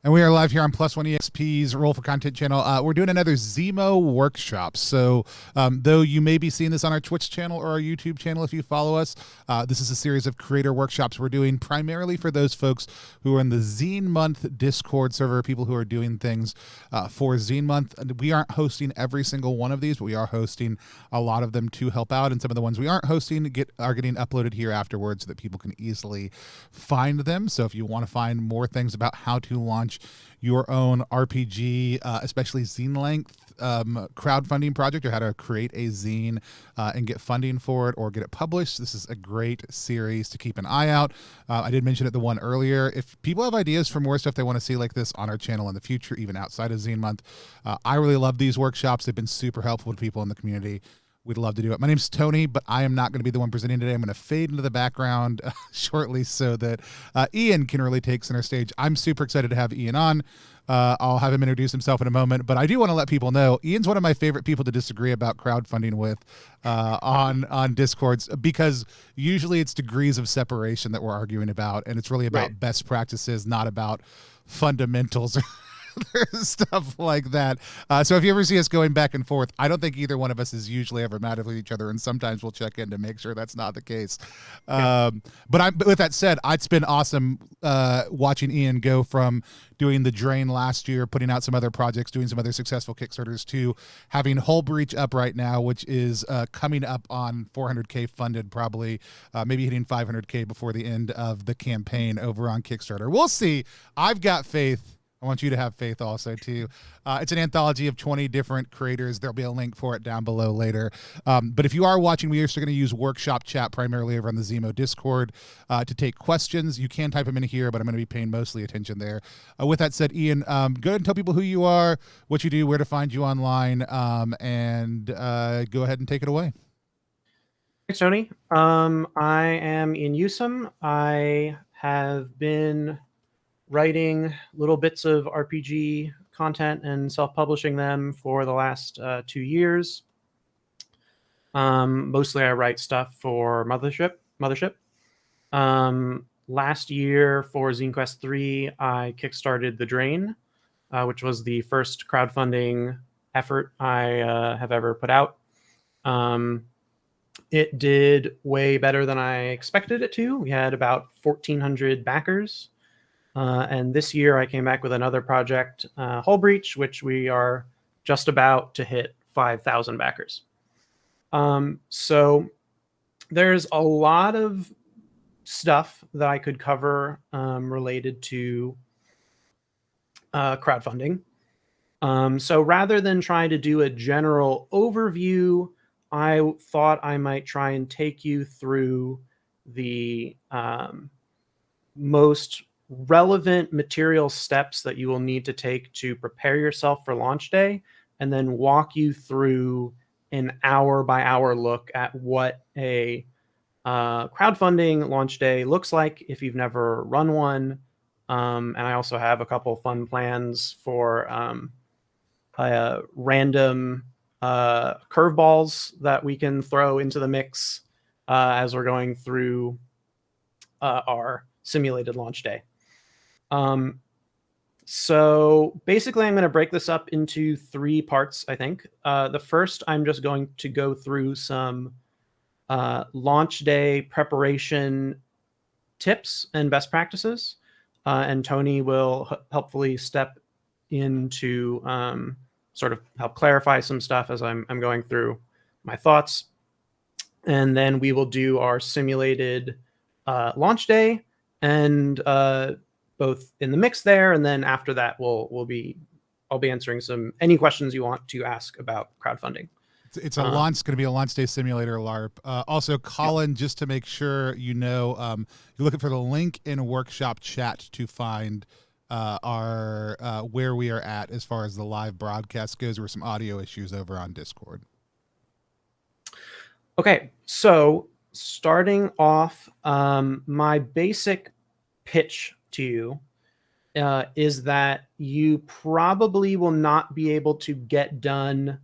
And we are live here on Plus One EXP's Roll for Content channel. We're doing another ZiMo workshop. So though you may be seeing this on our Twitch channel or our YouTube channel if you follow us, this is a series of creator workshops we're doing primarily for those folks who are in the Zine Month Discord server, people who are doing things for Zine Month. We aren't hosting every single one of these, but we are hosting a lot of them to help out. And some of the ones we aren't hosting are getting uploaded here afterwards so that people can easily find them. So if you want to find more things about how to launch your own RPG, especially zine length crowdfunding project, or how to create a zine and get funding for it or get it published, this is a great series to keep an eye out. I did mention it the one earlier. If people have ideas for more stuff they want to see like this on our channel in the future, even outside of Zine Month, I really love these workshops. They've been super helpful to people in the community. We'd love to do it. My name's Tony, but I am not going to be the one presenting today. I'm going to fade into the background shortly so that Ian can really take center stage. I'm super excited to have Ian on. I'll have him introduce himself in a moment, but I do want to let people know Ian's one of my favorite people to disagree about crowdfunding with on Discords, because usually it's degrees of separation that we're arguing about, and it's really about best practices, not about fundamentals stuff like that. So if you ever see us going back and forth, I don't think either one of us is usually ever mad with each other, and sometimes we'll check in to make sure that's not the case. But with that said, it's been awesome watching Ian go from doing the Drain last year, putting out some other projects, doing some other successful Kickstarters, to having Hull Breach up right now, which is coming up on 400K funded, probably maybe hitting 500K before the end of the campaign over on Kickstarter. We'll see. I've got faith. I want you to have faith also, too. It's an anthology of 20 different creators. There'll be a link for it down below later. But if you are watching, we are still going to use workshop chat primarily over on the ZiMo Discord to take questions. You can type them in here, but I'm going to be paying mostly attention there. With that said, Ian, go ahead and tell people who you are, what you do, where to find you online, and go ahead and take it away. Thanks, Tony. I am Ian Yusem. I have been writing little bits of RPG content and self-publishing them for the last 2 years. Mostly I write stuff for Mothership. Last year for Zine Quest 3, I kickstarted The Drain, which was the first crowdfunding effort I have ever put out. It did way better than I expected it to. We had about 1,400 backers. And this year I came back with another project, Hull Breach, which we are just about to hit 5,000 backers. So there's a lot of stuff that I could cover related to crowdfunding. So rather than try to do a general overview, I thought I might try and take you through the most relevant material steps that you will need to take to prepare yourself for launch day, and then walk you through an hour by hour look at what a crowdfunding launch day looks like if you've never run one. And I also have a couple fun plans for random curveballs that we can throw into the mix as we're going through our simulated launch day. So basically I'm going to break this up into 3 parts, I think. The first, I'm just going to go through some launch day preparation tips and best practices. And Tony will helpfully step in to sort of help clarify some stuff as I'm going through my thoughts. And then we will do our simulated launch day, and both in the mix there, and then after that I'll be answering any questions you want to ask about crowdfunding. It's a launch, going to be a launch day simulator LARP. Also, Colin, just to make sure you know, you're looking for the link in workshop chat to find our where we are at as far as the live broadcast goes. There were some audio issues over on Discord. Okay, so starting off, my basic pitch to you is that you probably will not be able to get done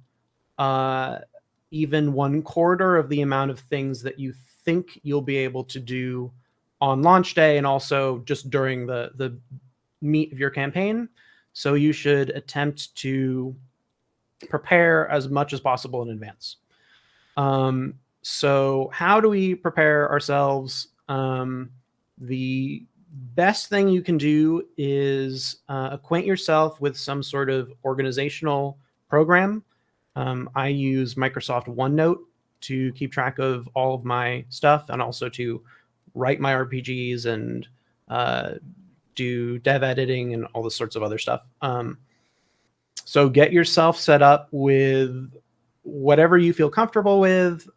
even 1/4 of the amount of things that you think you'll be able to do on launch day, and also just during the meat of your campaign. So you should attempt to prepare as much as possible in advance. So how do we prepare ourselves? The best thing you can do is acquaint yourself with some sort of organizational program. I use Microsoft OneNote to keep track of all of my stuff and also to write my RPGs and do dev editing and all this sorts of other stuff. So get yourself set up with whatever you feel comfortable with,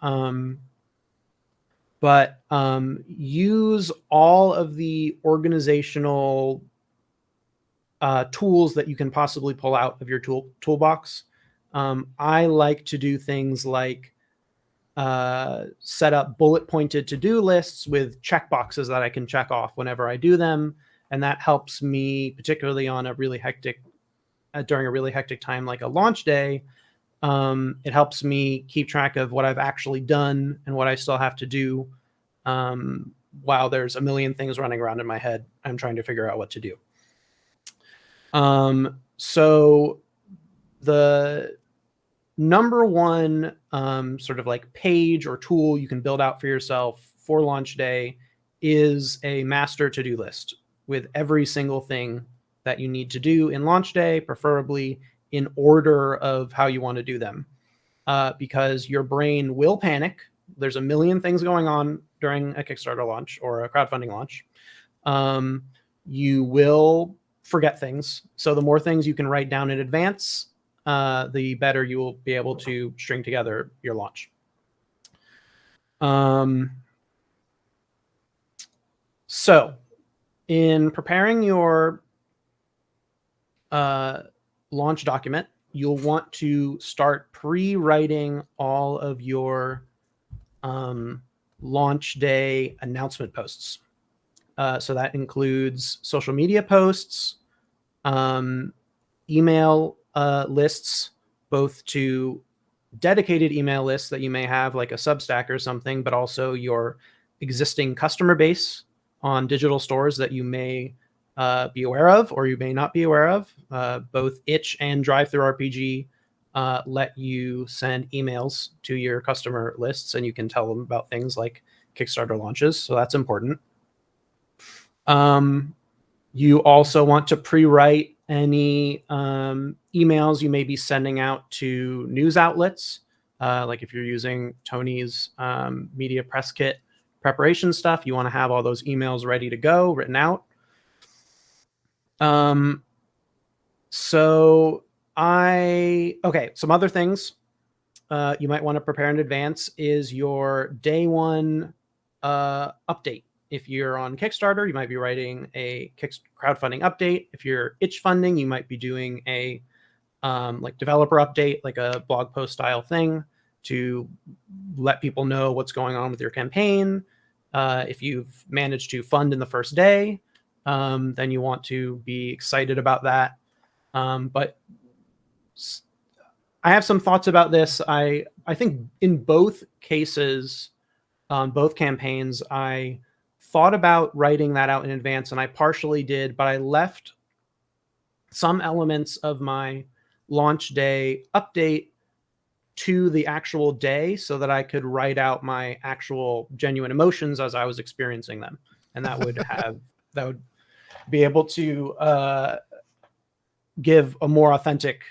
but use all of the organizational tools that you can possibly pull out of your toolbox. I like to do things like set up bullet pointed to-do lists with checkboxes that I can check off whenever I do them. And that helps me, particularly on a really hectic, during a really hectic time like a launch day. It helps me keep track of what I've actually done and what I still have to do while there's a million things running around in my head. I'm trying to figure out what to do. So the number one sort of like page or tool you can build out for yourself for launch day is a master to-do list with every single thing that you need to do in launch day, preferably in order of how you want to do them, because your brain will panic. There's a million things going on during a Kickstarter launch or a crowdfunding launch. You will forget things. So the more things you can write down in advance, the better you will be able to string together your launch. So in preparing your launch document, you'll want to start pre-writing all of your launch day announcement posts. So that includes social media posts, email lists, both to dedicated email lists that you may have like a Substack or something, but also your existing customer base on digital stores that you may be aware of or you may not be aware of. Both Itch and DriveThruRPG let you send emails to your customer lists, and you can tell them about things like Kickstarter launches. So that's important. You also want to pre-write any emails you may be sending out to news outlets. Like if you're using Tony's media press kit preparation stuff, you want to have all those emails ready to go, written out. Some other things you might want to prepare in advance is your day one update. If you're on Kickstarter, you might be writing a crowdfunding update. If you're itch funding, you might be doing a like developer update, like a blog post style thing to let people know what's going on with your campaign. If you've managed to fund in the first day, then you want to be excited about that. But I have some thoughts about this. I think in both cases, on both campaigns, I thought about writing that out in advance, and I partially did, but I left some elements of my launch day update to the actual day so that I could write out my actual genuine emotions as I was experiencing them. And that would be able to give a more authentic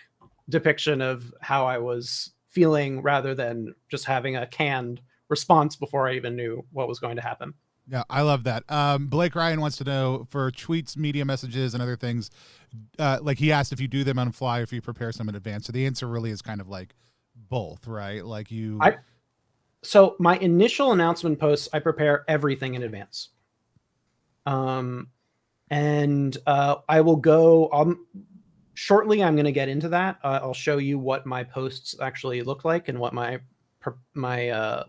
depiction of how I was feeling rather than just having a canned response before I even knew what was going to happen. Yeah, I love that. Blake Ryan wants to know, for tweets, media messages, and other things, like he asked if you do them on fly or if you prepare some in advance. So the answer really is kind of like both, right? Like you... So my initial announcement posts, I prepare everything in advance. I will go... shortly, I'm going to get into that. I'll show you what my posts actually look like and what my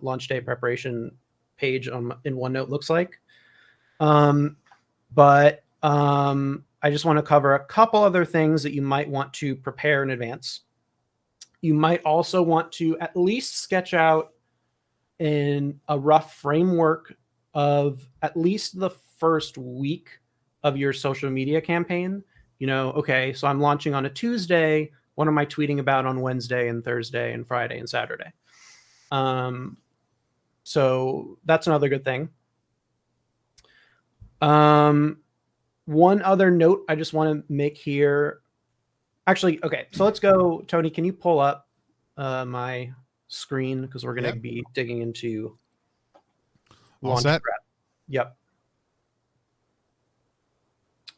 launch day preparation page in OneNote looks like. But I just want to cover a couple other things that you might want to prepare in advance. You might also want to at least sketch out in a rough framework of at least the first week of your social media campaign. You know, okay, so I'm launching on a Tuesday. What am I tweeting about on Wednesday and Thursday and Friday and Saturday? So that's another good thing. One other note I just want to make here. Actually, okay, so let's go. Tony, can you pull up my screen, because we're going to be digging into launch prep. Yep.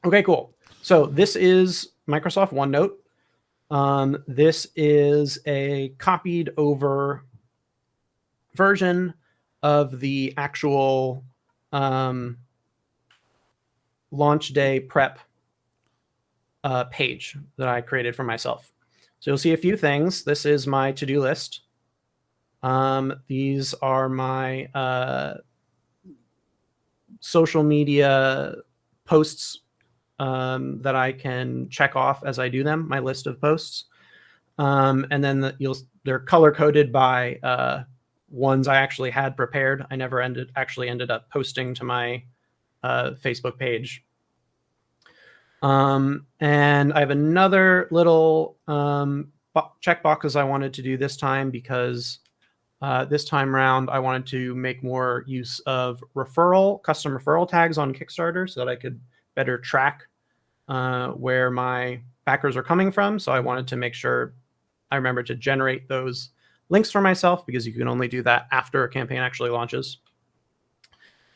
Okay, cool. So this is Microsoft OneNote. This is a copied over version of the actual launch day prep page that I created for myself. So you'll see a few things. This is my to-do list. These are my social media posts that I can check off as I do them, my list of posts. And then they're color coded by ones I actually had prepared. I never ended up posting to my Facebook page. And I have another little check boxes I wanted to do this time, because this time around I wanted to make more use of custom referral tags on Kickstarter so that I could better track where my backers are coming from. So I wanted to make sure I remember to generate those links for myself, because you can only do that after a campaign actually launches.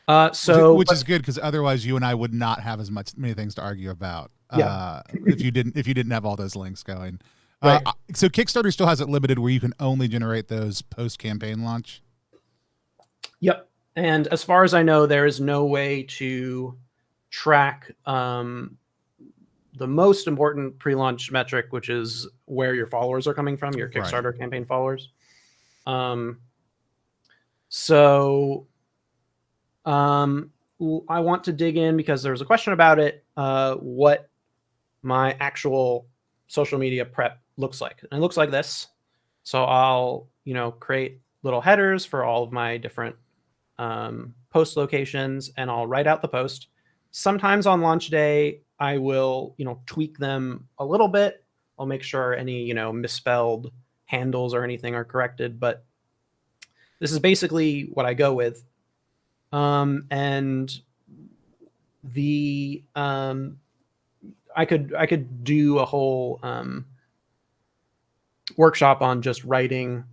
Which is good, because otherwise you and I would not have many things to argue about. If you didn't have all those links going. Right. So Kickstarter still has it limited where you can only generate those post campaign launch. Yep. And as far as I know, there is no way to track the most important pre-launch metric, which is where your followers are coming from, your Kickstarter campaign followers. So I want to dig in, because there was a question about it, what my actual social media prep looks like. And it looks like this. So I'll, create little headers for all of my different post locations, and I'll write out the post. Sometimes on launch day, I will, tweak them a little bit. I'll make sure any, misspelled handles or anything are corrected, but this is basically what I go with. And the I could do a whole workshop on just writing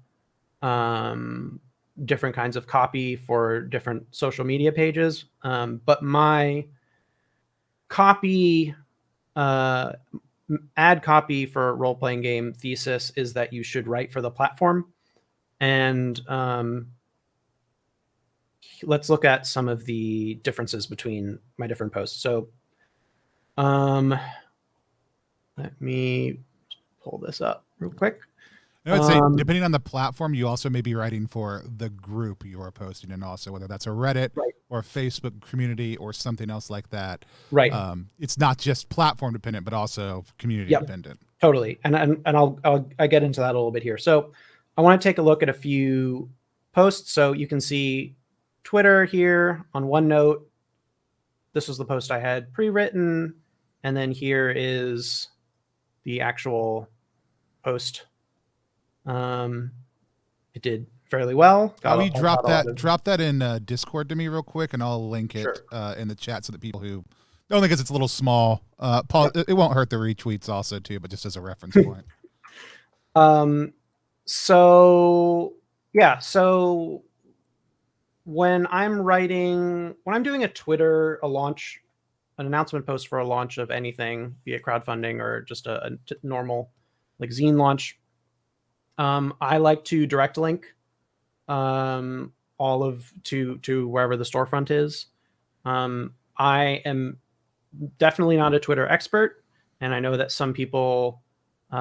different kinds of copy for different social media pages. But my copy, ad copy for a role-playing game thesis is that you should write for the platform. And let's look at some of the differences between my different posts. So let me pull this up real quick. I would say, depending on the platform, you also may be writing for the group you are posting, and also whether that's a Reddit or a Facebook community or something else like that. Right. It's not just platform dependent, but also community dependent. Totally. And I'll get into that a little bit here. So I want to take a look at a few posts. So you can see Twitter here on OneNote. This was the post I had pre-written. And then here is the actual post. It did fairly well. Drop that in Discord to me real quick, and I'll link it in the chat so that people who only because it's a little small, Paul, it won't hurt the retweets also too, but just as a reference point. So when I'm doing a launch, an announcement post for a launch of anything, be it crowdfunding or just a normal like zine launch, I like to direct link to wherever the storefront is. I am definitely not a Twitter expert, and I know that some people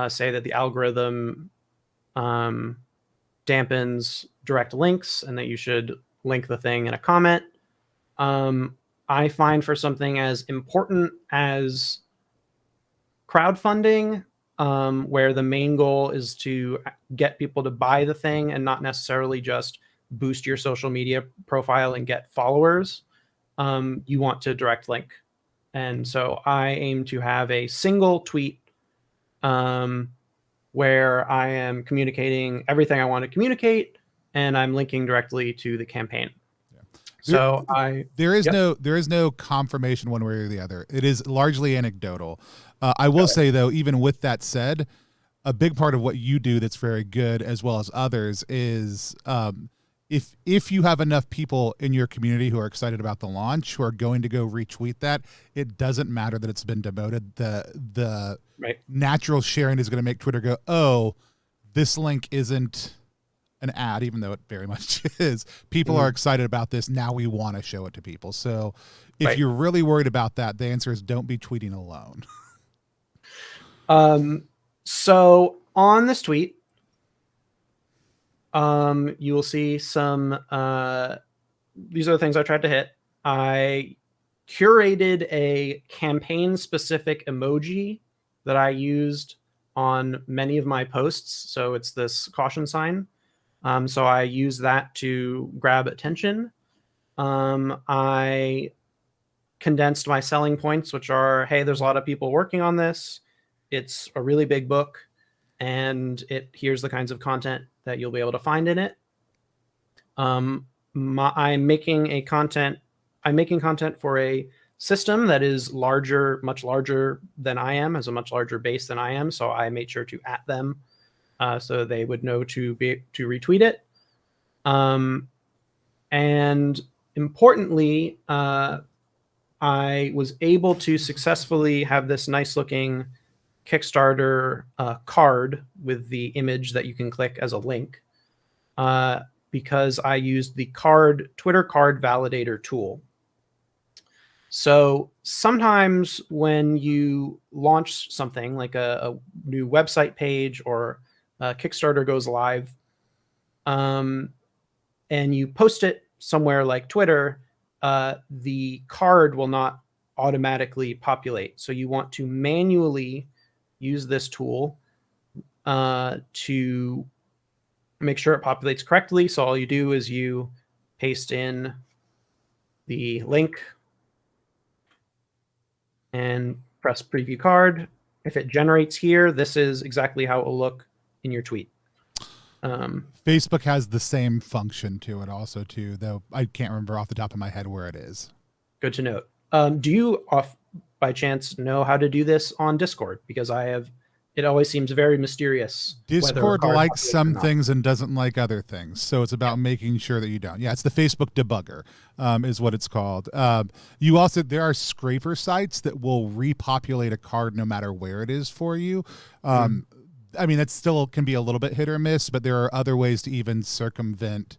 say that the algorithm dampens direct links and that you should link the thing in a comment. I find for something as important as crowdfunding, where the main goal is to get people to buy the thing and not necessarily just boost your social media profile and get followers, you want to direct link. And so I aim to have a single tweet where I am communicating everything I want to communicate, and I'm linking directly to the campaign. So there is no confirmation one way or the other. It is largely anecdotal. I will say though, even with that said, a big part of what you do that's very good, as well as others, is if you have enough people in your community who are excited about the launch, who are going to go retweet that, it doesn't matter that it's been demoted. The natural sharing is going to make Twitter go, oh, this link isn't an ad, even though it very much is. People are excited about this. Now we want to show it to people. So if you're really worried about that, the answer is don't be tweeting alone. So on this tweet, you will see some, these are the things I tried to hit. I curated a campaign specific emoji that I used on many of my posts. So it's this caution sign. So I use that to grab attention. I condensed my selling points, which are, hey, there's a lot of people working on this. It's a really big book, and here's the kinds of content that you'll be able to find in it. I'm making content for a system that is larger, much larger than I am, has a much larger base than I am. So I made sure to @ them so they would know to retweet it. And importantly, I was able to successfully have this nice looking Kickstarter card with the image that you can click as a link because I used the Twitter card validator tool. So sometimes when you launch something like a new website page or Kickstarter goes live, and you post it somewhere like Twitter, the card will not automatically populate. So you want to manually use this tool to make sure it populates correctly. So all you do is you paste in the link and press preview card. If it generates here, this is exactly how it will look in your tweet. Facebook has the same function to it also too, though I can't remember off the top of my head where it is. Good to note. Do you by chance know how to do this on Discord? Because it always seems very mysterious. Discord likes some things and doesn't like other things. So it's about making sure that you don't. Yeah, it's the Facebook debugger is what it's called. There are scraper sites that will repopulate a card no matter where it is for you. I mean, it still can be a little bit hit or miss, but there are other ways to even circumvent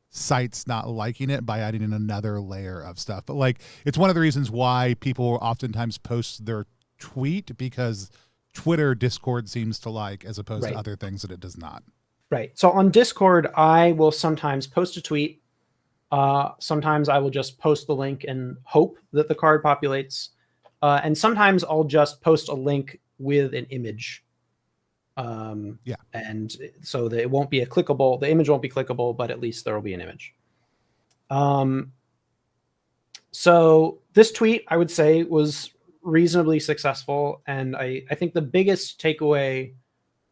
sites not liking it by adding in another layer of stuff. But like, it's one of the reasons why people oftentimes post their tweet, because Twitter Discord seems to like, as opposed to other things that it does not. Right. So on Discord, I will sometimes post a tweet. Sometimes I will just post the link and hope that the card populates. And sometimes I'll just post a link with an image. And so that it won't be the image won't be clickable, but at least there will be an image. So this tweet, I would say, was reasonably successful. And I think the biggest takeaway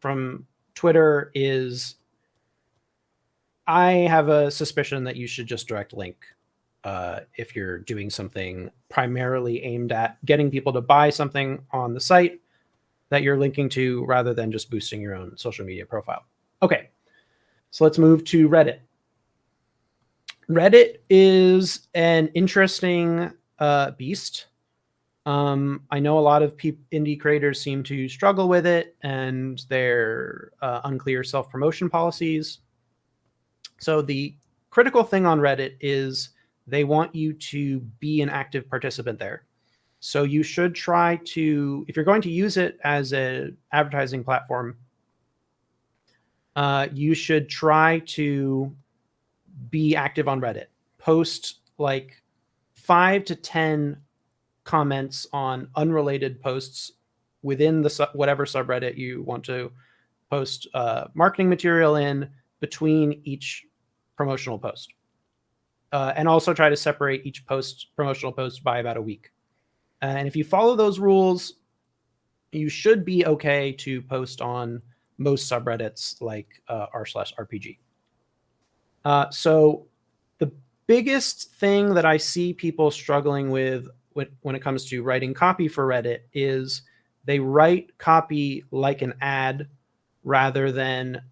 from Twitter is I have a suspicion that you should just direct link if you're doing something primarily aimed at getting people to buy something on the site that you're linking to, rather than just boosting your own social media profile. Okay, so let's move to Reddit. Reddit is an interesting beast. I know a lot of indie creators seem to struggle with it and their unclear self-promotion policies. So the critical thing on Reddit is they want you to be an active participant there. So you should try to, if you're going to use it as an advertising platform, you should try to be active on Reddit. Post like 5 to 10 comments on unrelated posts within whatever subreddit you want to post marketing material in between each promotional post. And also try to separate each promotional post by about a week. And if you follow those rules, you should be okay to post on most subreddits like r/rpg. So the biggest thing that I see people struggling with when it comes to writing copy for Reddit is they write copy like an ad rather than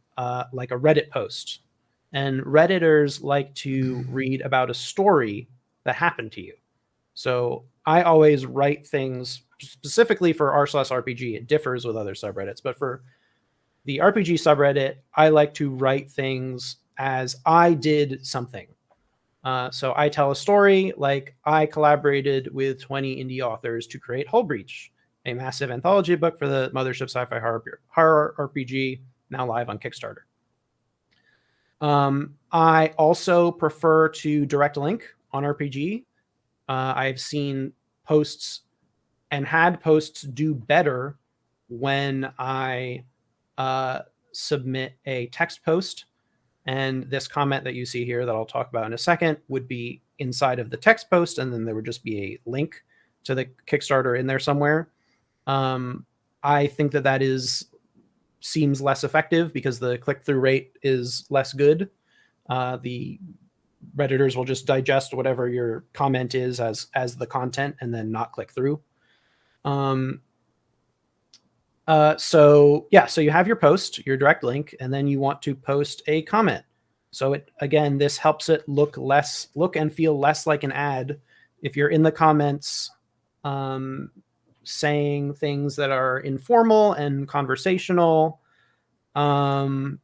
like a Reddit post. And Redditors like to read about a story that happened to you. So I always write things specifically for r/rpg. It differs with other subreddits, but for the RPG subreddit, I like to write things as I did something. So I tell a story like I collaborated with 20 indie authors to create Hull Breach, a massive anthology book for the Mothership Sci-Fi horror RPG, now live on Kickstarter. I also prefer to direct link on RPG. I've seen posts and had posts do better when I submit a text post. And this comment that you see here that I'll talk about in a second would be inside of the text post, and then there would just be a link to the Kickstarter in there somewhere. I think that seems less effective because the click-through rate is less good. The Redditors will just digest whatever your comment is as the content and then not click through. So you have your post, your direct link, and then you want to post a comment. So this helps it look and feel less like an ad. If you're in the comments, saying things that are informal and conversational. And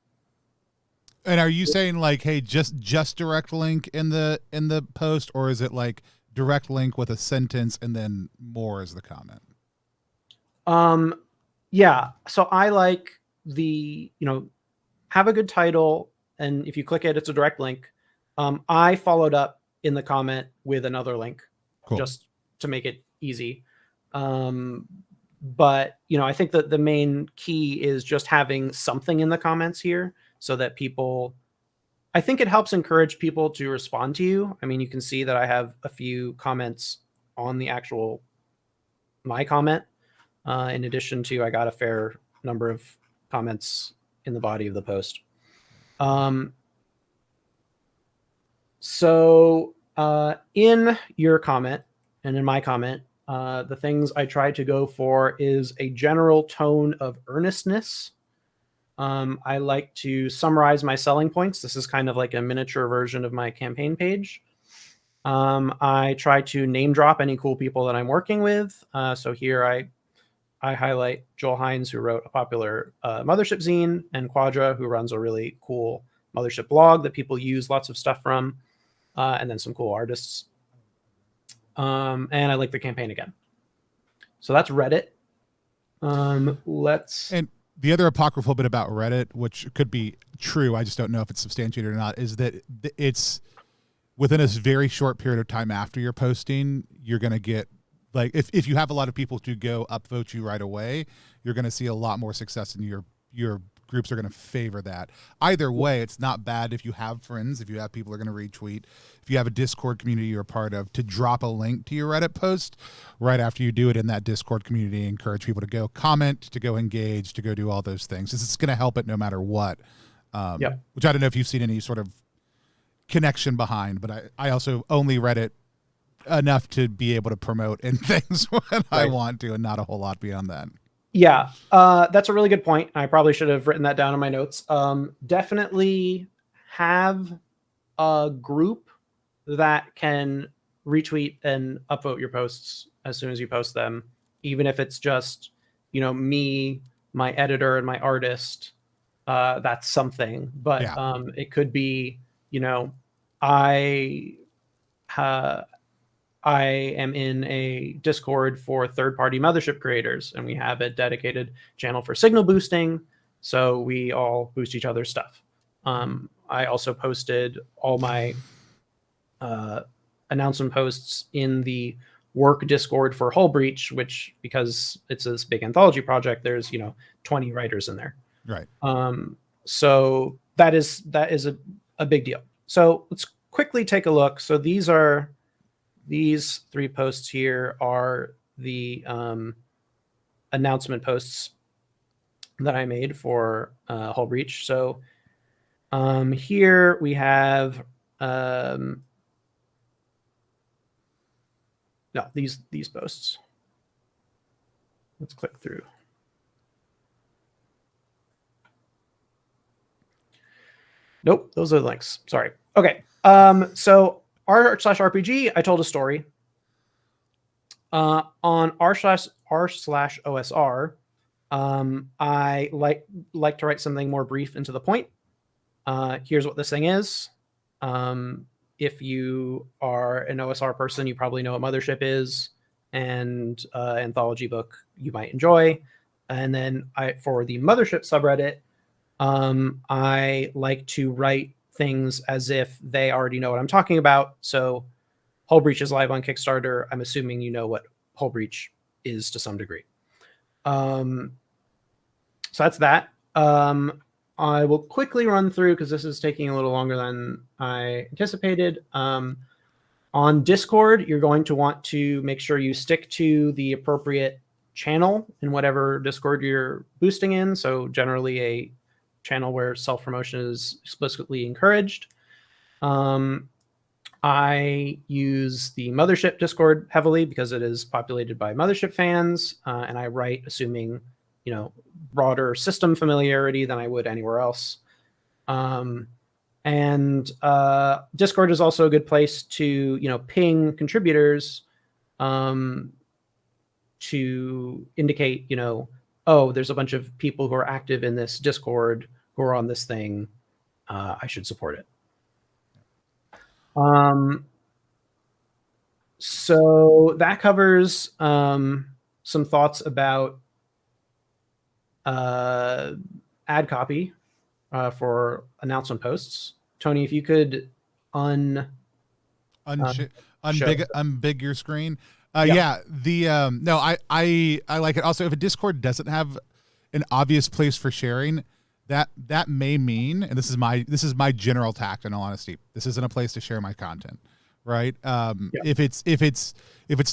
are you saying like, hey, just direct link in the post, or is it like direct link with a sentence and then more as the comment? Yeah. So I like have a good title, and if you click it, it's a direct link. I followed up in the comment with another link, cool, just to make it easy. But I think that the main key is just having something in the comments here so that I think it helps encourage people to respond to you. I mean, you can see that I have a few comments on the actual my comment. In addition to, I got a fair number of comments in the body of the post. So in your comment and in my comment, the things I try to go for is a general tone of earnestness. I like to summarize my selling points. This is kind of like a miniature version of my campaign page. I try to name drop any cool people that I'm working with. So here I highlight Joel Hines, who wrote a popular Mothership zine, and Quadra, who runs a really cool Mothership blog that people use lots of stuff from, and then some cool artists. And I like the campaign again. So that's Reddit. And the other apocryphal bit about Reddit, which could be true, I just don't know if it's substantiated or not, is that it's within a very short period of time after you're posting, you're going to get, like, if you have a lot of people to go upvote you right away, you're going to see a lot more success, and your groups are going to favor that. Either way, it's not bad if you have friends, if you have people who are going to retweet, if you have a Discord community you're a part of, to drop a link to your Reddit post right after you do it in that Discord community. Encourage people to go comment, to go engage, to go do all those things. This is going to help it no matter what. Which I don't know if you've seen any sort of connection behind, but I also only Reddit enough to be able to promote and things when I want to, and not a whole lot beyond that. Yeah, that's a really good point. I probably should have written that down in my notes. Definitely have a group that can retweet and upvote your posts as soon as you post them, even if it's just, me, my editor, and my artist. That's something. But it could be, I am in a Discord for third-party Mothership creators, and we have a dedicated channel for signal boosting, so we all boost each other's stuff. I also posted all my announcement posts in the work Discord for Hull Breach, which, because it's this big anthology project, there's 20 writers in there. Right. So that is a big deal. So let's quickly take a look. So these 3 posts here are the announcement posts that I made for Hull Breach. So here we have no, these posts. Let's click through. Nope, those are the links. Sorry. Okay. So r/rpg, I told a story. On r/r/osr, I like to write something more brief and to the point. Here's what this thing is. If you are an OSR person, you probably know what Mothership is, and anthology book you might enjoy. And then for the Mothership subreddit, I like to write things as if they already know what I'm talking about. So Hull Breach is live on Kickstarter. I'm assuming you know what Hull Breach is to some degree. So that's that. I will quickly run through, because this is taking a little longer than I anticipated. On Discord, you're going to want to make sure you stick to the appropriate channel in whatever Discord you're boosting in. So generally a channel where self-promotion is explicitly encouraged. I use the Mothership Discord heavily because it is populated by Mothership fans, and I write assuming, broader system familiarity than I would anywhere else. And Discord is also a good place to, ping contributors to indicate, oh, there's a bunch of people who are active in this Discord who are on this thing. I should support it. So that covers some thoughts about ad copy for announcement posts. Tony, if you could unbig your screen. Yeah. No, I like it. Also, if a Discord doesn't have an obvious place for sharing, that may mean, and this is my general tact, in all honesty, this isn't a place to share my content, right? If it's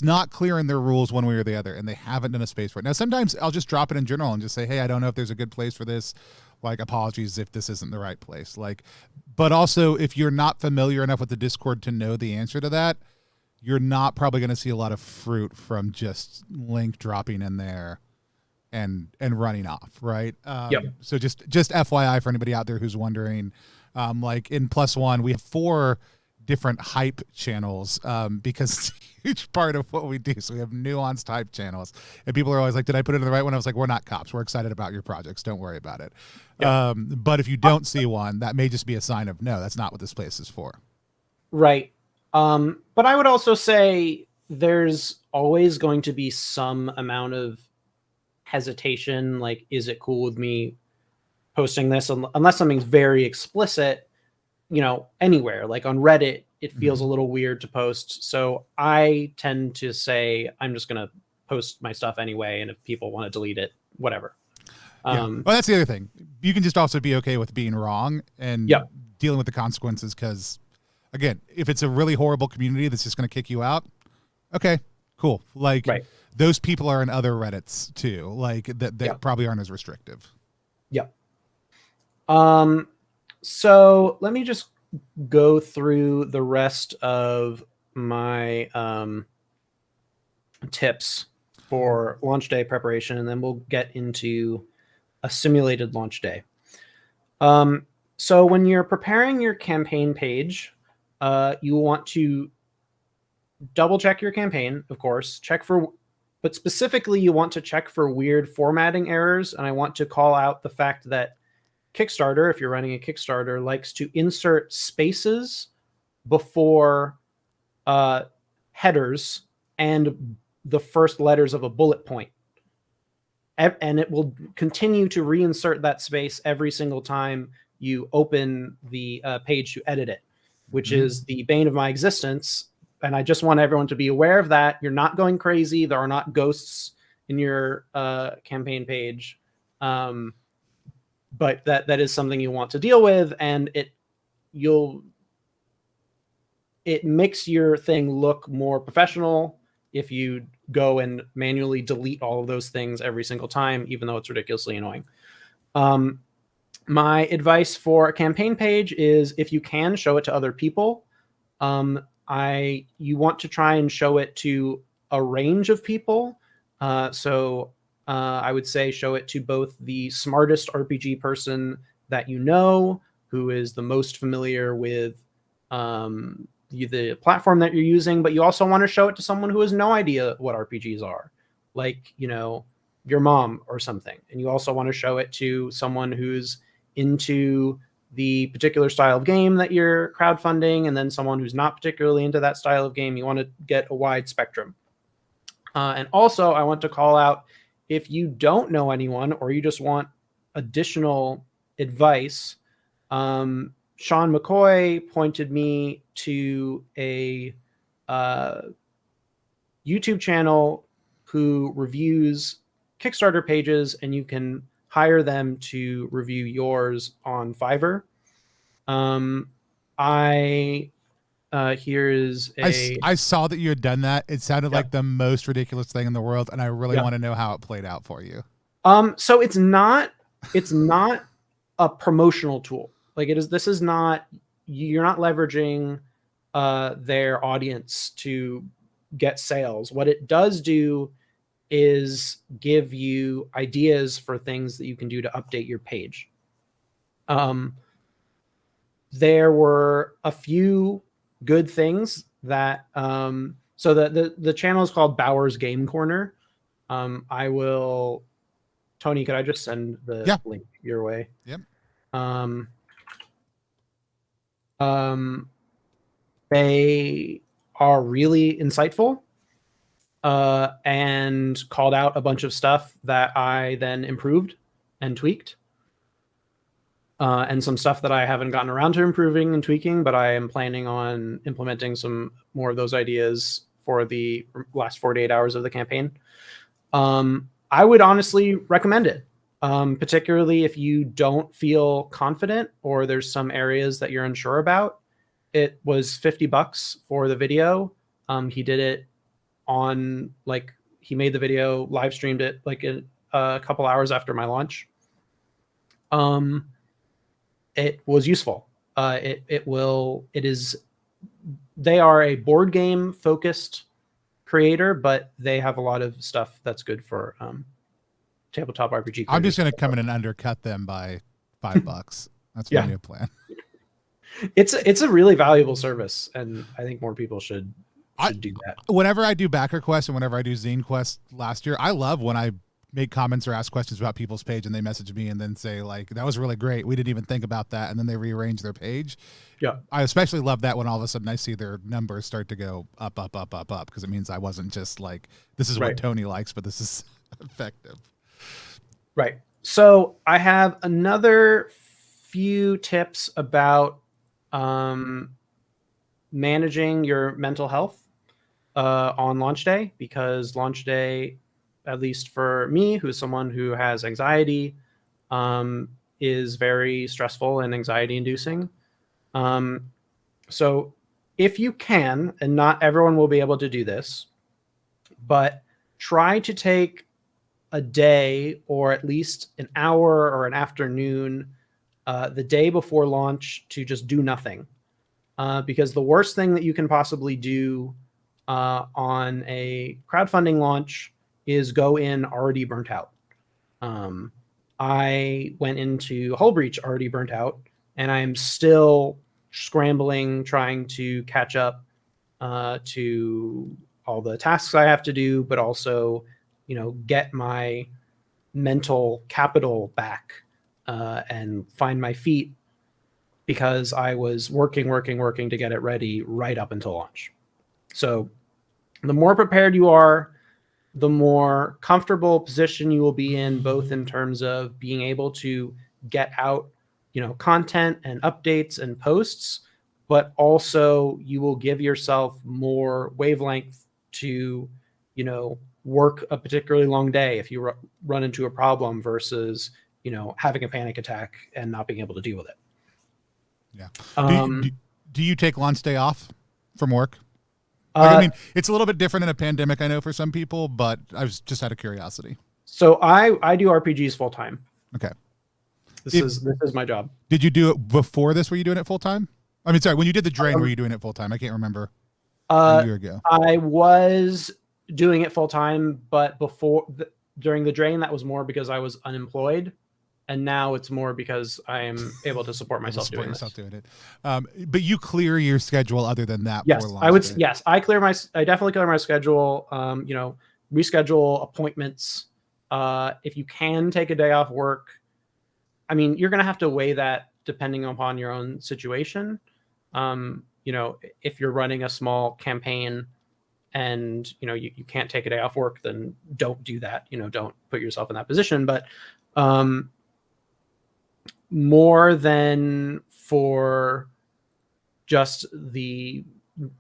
not clear in their rules one way or the other, and they haven't done a space for it. Now, sometimes I'll just drop it in general and just say, hey, I don't know if there's a good place for this. Like, apologies if this isn't the right place. But also, if you're not familiar enough with the Discord to know the answer to that, you're not probably going to see a lot of fruit from just link dropping in there and running off, right? So just FYI for anybody out there who's wondering, like in +1, we have 4 different hype channels because it's a huge part of what we do. So we have nuanced hype channels, and people are always like, did I put it in the right one? I was like, we're not cops. We're excited about your projects. Don't worry about it. But if you don't see one, that may just be a sign of, no, that's not what this place is for. Right. But I would also say there's always going to be some amount of hesitation. Like, is it cool with me posting this? Unless something's very explicit, anywhere, like on Reddit, it feels a little weird to post. So I tend to say, I'm just going to post my stuff anyway. And if people want to delete it, whatever. Well, that's the other thing. You can just also be okay with being wrong and dealing with the consequences. Because again, if it's a really horrible community that's just going to kick you out, okay, cool. Like, those people are in other Reddits too, like that probably aren't as restrictive. So let me just go through the rest of my tips for launch day preparation, and then we'll get into a simulated launch day. So when you're preparing your campaign page, you want to double check your campaign, of course, but specifically you want to check for weird formatting errors. And I want to call out the fact that Kickstarter, if you're running a Kickstarter, likes to insert spaces before headers and the first letters of a bullet point. And it will continue to reinsert that space every single time you open the page to edit it, which is the bane of my existence. And I just want everyone to be aware of that. You're not going crazy. There are not ghosts in your campaign page. But that is something you want to deal with, and it makes your thing look more professional if you go and manually delete all of those things every single time, even though it's ridiculously annoying. My advice for a campaign page is, if you can, show it to other people. You want to try and show it to a range of people. I would say show it to both the smartest RPG person that you know, who is the most familiar with the platform that you're using, but you also want to show it to someone who has no idea what RPGs are, like, your mom or something. And you also want to show it to someone who's into the particular style of game that you're crowdfunding, and then someone who's not particularly into that style of game. You want to get a wide spectrum. And also, I want to call out, if you don't know anyone or you just want additional advice, Sean McCoy pointed me to a YouTube channel who reviews Kickstarter pages, and you can hire them to review yours on Fiverr. I saw that you had done that. It sounded like the most ridiculous thing in the world, and I really want to know how it played out for you. So it's not a promotional tool. Like, this is not, you're not leveraging their audience to get sales. What it does do is give you ideas for things that you can do to update your page. There were a few good things that so the channel is called Bauer's Game Corner. Tony, could I just send the link your way? Yep. They are really insightful, and called out a bunch of stuff that I then improved and tweaked. And some stuff that I haven't gotten around to improving and tweaking, but I am planning on implementing some more of those ideas for the last 48 hours of the campaign. I would honestly recommend it, particularly if you don't feel confident or there's some areas that you're unsure about. It was $50 for the video. He did it he made the video, live streamed it a couple hours after my launch. It was useful. They are a board game focused creator, but they have a lot of stuff that's good for tabletop RPG creators. I'm just going to come in and undercut them by $5. That's my new plan. It's a really valuable service, and I think more people should do that. Whenever I do backer quests and whenever I do zine quests last year, I love when I make comments or ask questions about people's page and they message me and then say, like, that was really great, we didn't even think about that, and then they rearrange their page. I especially love that when all of a sudden I see their numbers start to go up, because it means I wasn't just like, this is what Tony likes, but this is effective. Right. So I have another few tips about managing your mental health on launch day, because launch day, at least for me, who's someone who has anxiety, is very stressful and anxiety inducing. So if you can, and not everyone will be able to do this, but try to take a day or at least an hour or an afternoon the day before launch to just do nothing. Because the worst thing that you can possibly do on a crowdfunding launch is go in already burnt out. I went into Hull Breach already burnt out, and I'm still scrambling, trying to catch up to all the tasks I have to do, but also, get my mental capital back and find my feet, because I was working to get it ready right up until launch. So the more prepared you are, the more comfortable position you will be in, both in terms of being able to get out, content and updates and posts, but also you will give yourself more wavelength to, work a particularly long day if you run into a problem versus, having a panic attack and not being able to deal with it. Yeah. Do you take launch day off from work? Like, I mean, it's a little bit different in a pandemic, I know, for some people, but I was just out of curiosity. So I do RPGs full time. Okay. This is my job. Did you do it before this? Were you doing it full time? I mean, sorry, when you did the drain, were you doing it full time? I can't remember. A year ago. I was doing it full time, but during the drain, that was more because I was unemployed. And now it's more because I am able to support myself doing it. But you clear your schedule other than that. Yes, I would. Yes, I definitely clear my schedule. Reschedule appointments. If you can take a day off work, I mean, you're going to have to weigh that depending upon your own situation. If you're running a small campaign and, you can't take a day off work, then don't do that. Don't put yourself in that position. But, more than for just the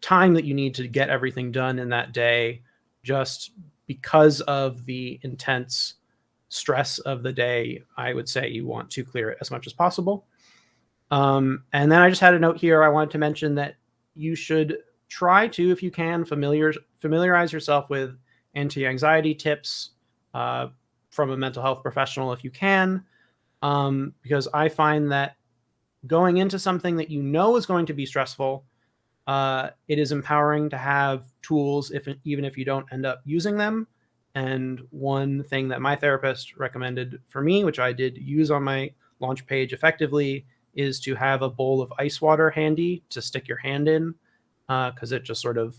time that you need to get everything done in that day, just because of the intense stress of the day, I would say you want to clear it as much as possible. And then I just had a note here. I wanted to mention that you should try to, if you can, familiarize yourself with anti-anxiety tips from a mental health professional if you can. Because I find that going into something that is going to be stressful, it is empowering to have tools, even if you don't end up using them. And one thing that my therapist recommended for me, which I did use on my launch page effectively, is to have a bowl of ice water handy to stick your hand in, because it just sort of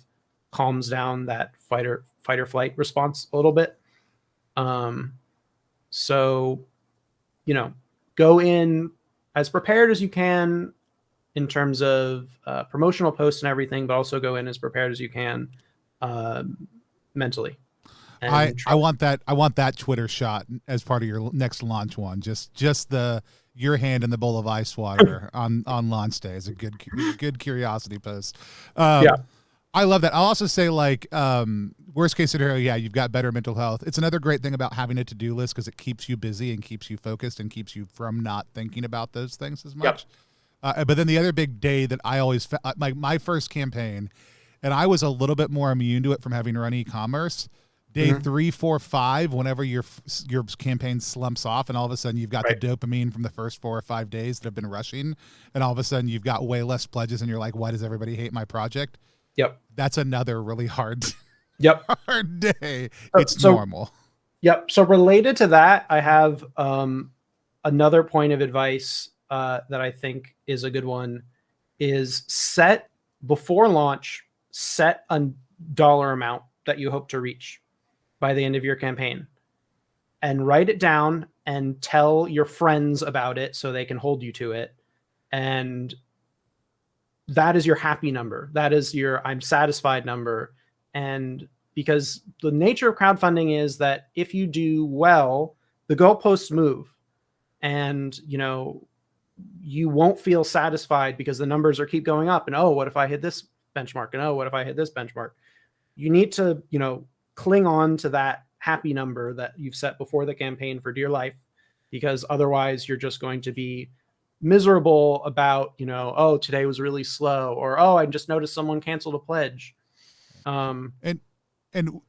calms down that fight or flight response a little bit. So go in as prepared as you can in terms of promotional posts and everything, but also go in as prepared as you can mentally. I want that Twitter shot as part of your next launch one. Just your hand in the bowl of ice water on launch day is a good curiosity post. Yeah. I love that. I'll also say, worst case scenario, yeah, you've got better mental health. It's another great thing about having a to-do list because it keeps you busy and keeps you focused and keeps you from not thinking about those things as much. Yep. But then the other big day that I always, my first campaign, and I was a little bit more immune to it from having run e-commerce, day 3, 4, 5, whenever your campaign slumps off and all of a sudden you've got the dopamine from the first 4 or 5 days that have been rushing, and all of a sudden you've got way less pledges and you're like, why does everybody hate my project? Yep. That's another really hard hard day. It's normal. Yep. So related to that, I have another point of advice that I think is a good one, is before launch, set a dollar amount that you hope to reach by the end of your campaign, and write it down and tell your friends about it so they can hold you to it. And that is your happy number. That is your I'm satisfied number. And because the nature of crowdfunding is that if you do well, the goalposts move, and you won't feel satisfied because the numbers keep going up. And what if I hit this benchmark? And what if I hit this benchmark? You need to cling on to that happy number that you've set before the campaign for dear life, because otherwise you're just going to be miserable about, today was really slow, or, I just noticed someone canceled a pledge. And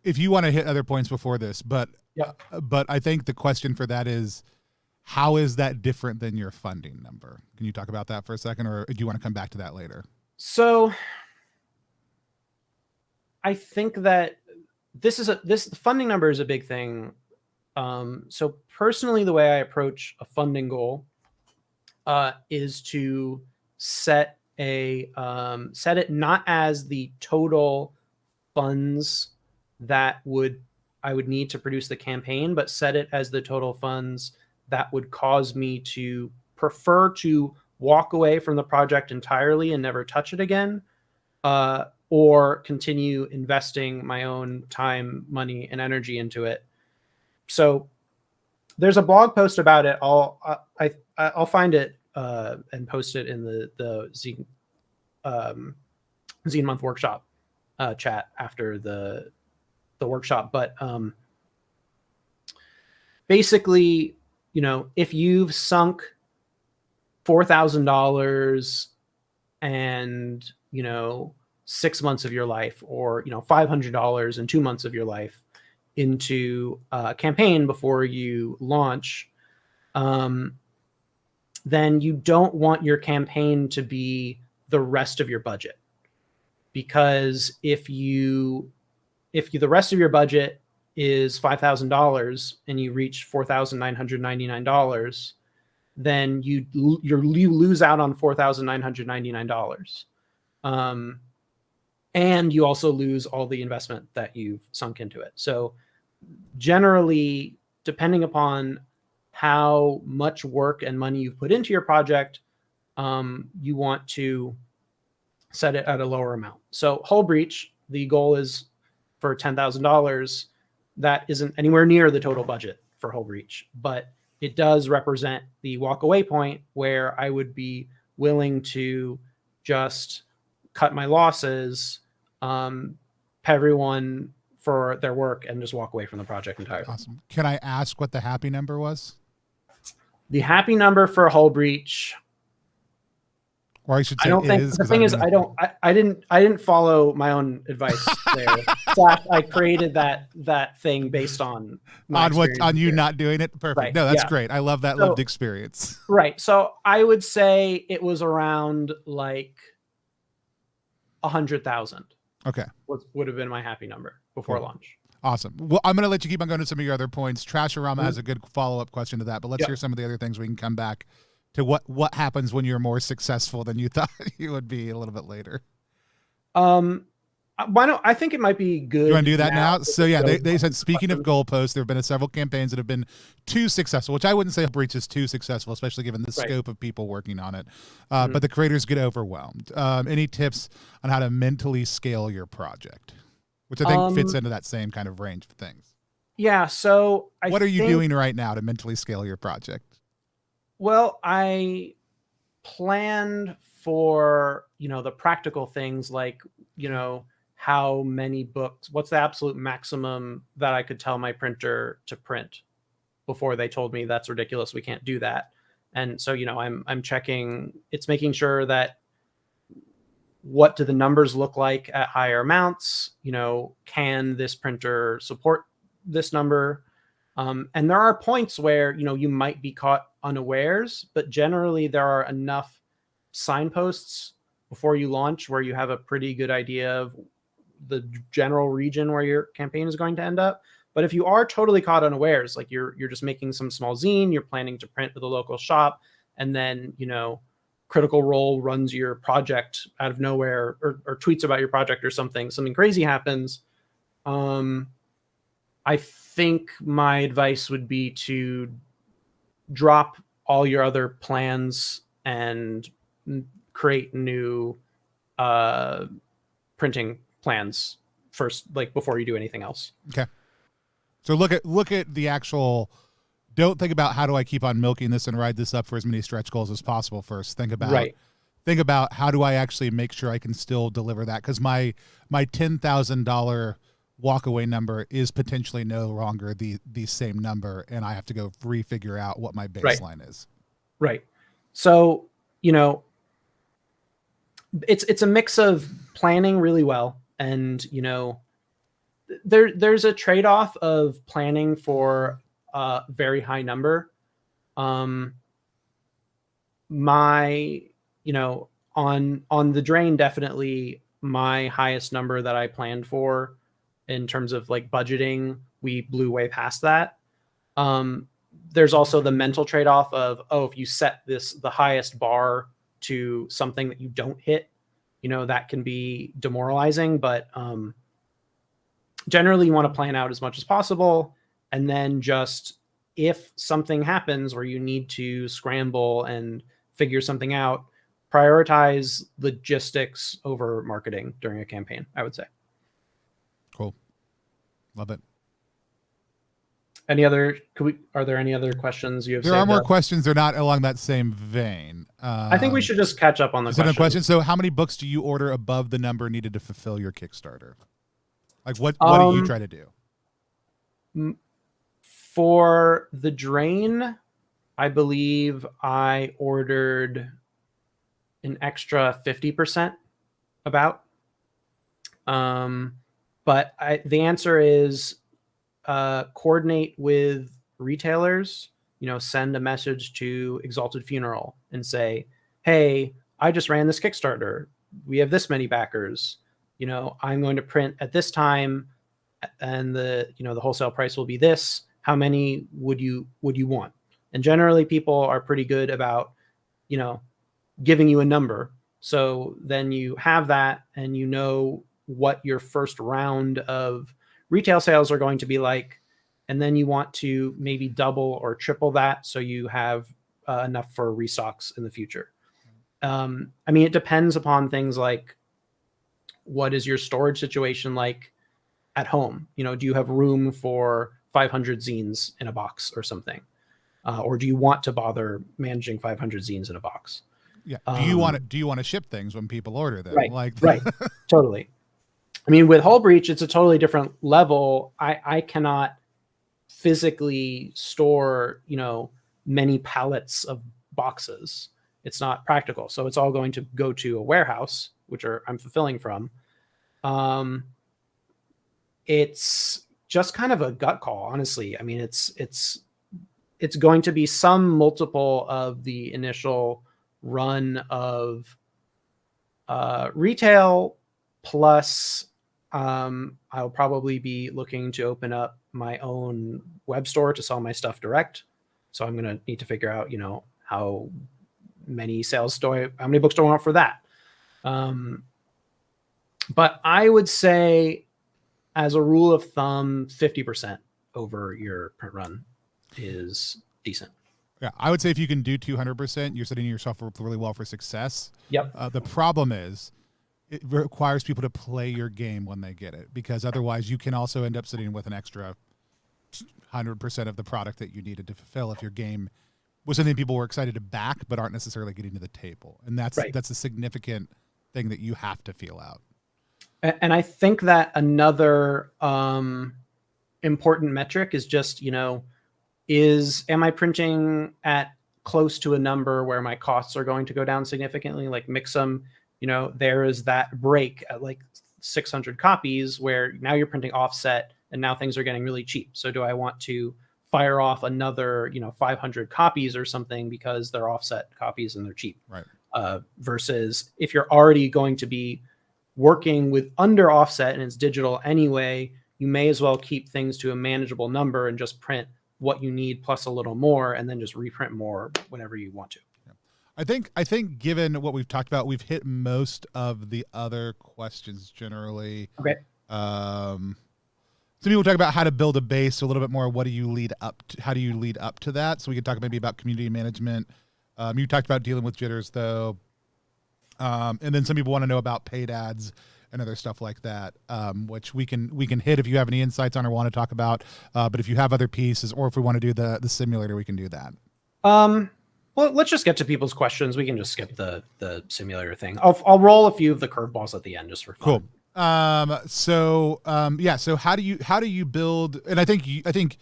if you want to hit other points before this, but I think the question for that is, how is that different than your funding number? Can you talk about that for a second, or do you want to come back to that later? So I think that the funding number is a big thing. So personally, the way I approach a funding goal is to set it not as the total funds that I would need to produce the campaign, but set it as the total funds that would cause me to prefer to walk away from the project entirely and never touch it again, or continue investing my own time, money, and energy into it. So there's a blog post about it. I'll find it and post it in the Zine Month workshop chat after the workshop. But basically, if you've sunk $4,000 and 6 months of your life, or $500 and 2 months of your life into a campaign before you launch, then you don't want your campaign to be the rest of your budget. Because if the rest of your budget is $5,000 and you reach $4,999, then you lose out on $4,999. And you also lose all the investment that you've sunk into it. So generally, depending upon how much work and money you've put into your project, you want to set it at a lower amount. So Hull Breach, the goal is for $10,000. That isn't anywhere near the total budget for Hull Breach, but it does represent the walkaway point where I would be willing to just cut my losses, pay everyone for their work, and just walk away from the project entirely. Awesome. Can I ask what the happy number was? The happy number for Hull Breach, or I should say, I don't think is, the thing is, I didn't follow my own advice there. I created that thing based on you not doing it. Perfect. Right. No, that's great. I love that lived experience. Right. So I would say it was around like 100,000. Okay. Would have been my happy number before launch. Awesome. Well, I'm going to let you keep on going to some of your other points. Trasharama has a good follow-up question to that, but let's hear some of the other things. We can come back to what happens when you're more successful than you thought you would be a little bit later. Why don't I think it might be good. You want to do that now? So yeah, they said, speaking of goalposts, there have been several campaigns that have been too successful, which I wouldn't say Breach is too successful, especially given the scope of people working on it. But the creators get overwhelmed. Any tips on how to mentally scale your project? Which I think fits into that same kind of range of things. Yeah. So what are you doing right now to mentally scale your project? Well, I planned for, the practical things like, how many books, what's the absolute maximum that I could tell my printer to print before they told me that's ridiculous, we can't do that. And so, I'm checking, it's making sure that what do the numbers look like at higher amounts? Can this printer support this number? And there are points where, you might be caught unawares, but generally there are enough signposts before you launch where you have a pretty good idea of the general region where your campaign is going to end up. But if you are totally caught unawares, like you're just making some small zine, you're planning to print with a local shop, and then, Critical Role runs your project out of nowhere or tweets about your project or something crazy happens. I think my advice would be to drop all your other plans and create new printing plans first, like before you do anything else. Okay. So look at the actual, don't think about how do I keep on milking this and ride this up for as many stretch goals as possible first. Think about how do I actually make sure I can still deliver that? Because my $10,000 walkaway number is potentially no longer the same number, and I have to go refigure out what my baseline is. Right. So, it's a mix of planning really well, and there's a trade-off of planning for a very high number. On the drain, definitely my highest number that I planned for in terms of like budgeting, we blew way past that. There's also the mental trade-off of, if you set the highest bar to something that you don't hit, that can be demoralizing, but generally you want to plan out as much as possible. And then just, if something happens where you need to scramble and figure something out, prioritize logistics over marketing during a campaign, I would say. Cool. Love it. Are there any other questions you have? There are more questions. They're not along that same vein. I think we should just catch up on the questions. So how many books do you order above the number needed to fulfill your Kickstarter? Like what do you try to do? For the drain, I believe I ordered an extra 50% about. But the answer is coordinate with retailers. Send a message to Exalted Funeral and say, hey, I just ran this Kickstarter. We have this many backers. I'm going to print at this time, and the wholesale price will be this. How many would you want? And generally people are pretty good about giving you a number. So then you have that, and what your first round of retail sales are going to be like, and then you want to maybe double or triple that so you have enough for restocks in the future. It depends upon things like, what is your storage situation like at home? Do you have room for 500 zines in a box or something? Or do you want to bother managing 500 zines in a box? Yeah. Do you want to ship things when people order them? Right. Right. Totally. With Hull Breach, it's a totally different level. I cannot physically store, many pallets of boxes. It's not practical. So it's all going to go to a warehouse, which I'm fulfilling from. It's just kind of a gut call, honestly. It's going to be some multiple of the initial run of retail, plus I'll probably be looking to open up my own web store to sell my stuff direct. So I'm going to need to figure out, how many how many books do I want for that? But I would say, as a rule of thumb, 50% over your print run is decent. Yeah, I would say if you can do 200%, you're setting yourself up really well for success. Yep. The problem is, it requires people to play your game when they get it, because otherwise you can also end up sitting with an extra 100% of the product that you needed to fulfill if your game was something people were excited to back but aren't necessarily getting to the table. And that's a significant thing that you have to feel out. And I think that another important metric is just, am I printing at close to a number where my costs are going to go down significantly? Like Mixum, there is that break at like 600 copies where now you're printing offset and now things are getting really cheap. So do I want to fire off another, 500 copies or something because they're offset copies and they're cheap? Right. Versus if you're already going to be working with under offset and it's digital anyway, you may as well keep things to a manageable number and just print what you need plus a little more, and then just reprint more whenever you want to. I think given what we've talked about, we've hit most of the other questions generally. Okay. Some people talk about how to build a base, so a little bit more. What do you lead up to? How do you lead up to that? So we could talk maybe about community management. You talked about dealing with jitters though. And then some people want to know about paid ads and other stuff like that, which we can hit if you have any insights on or want to talk about. But if you have other pieces, or if we want to do the simulator, we can do that. Well, let's just get to people's questions. We can just skip the simulator thing. I'll roll a few of the curveballs at the end just for fun. Cool. So how do you build? And I think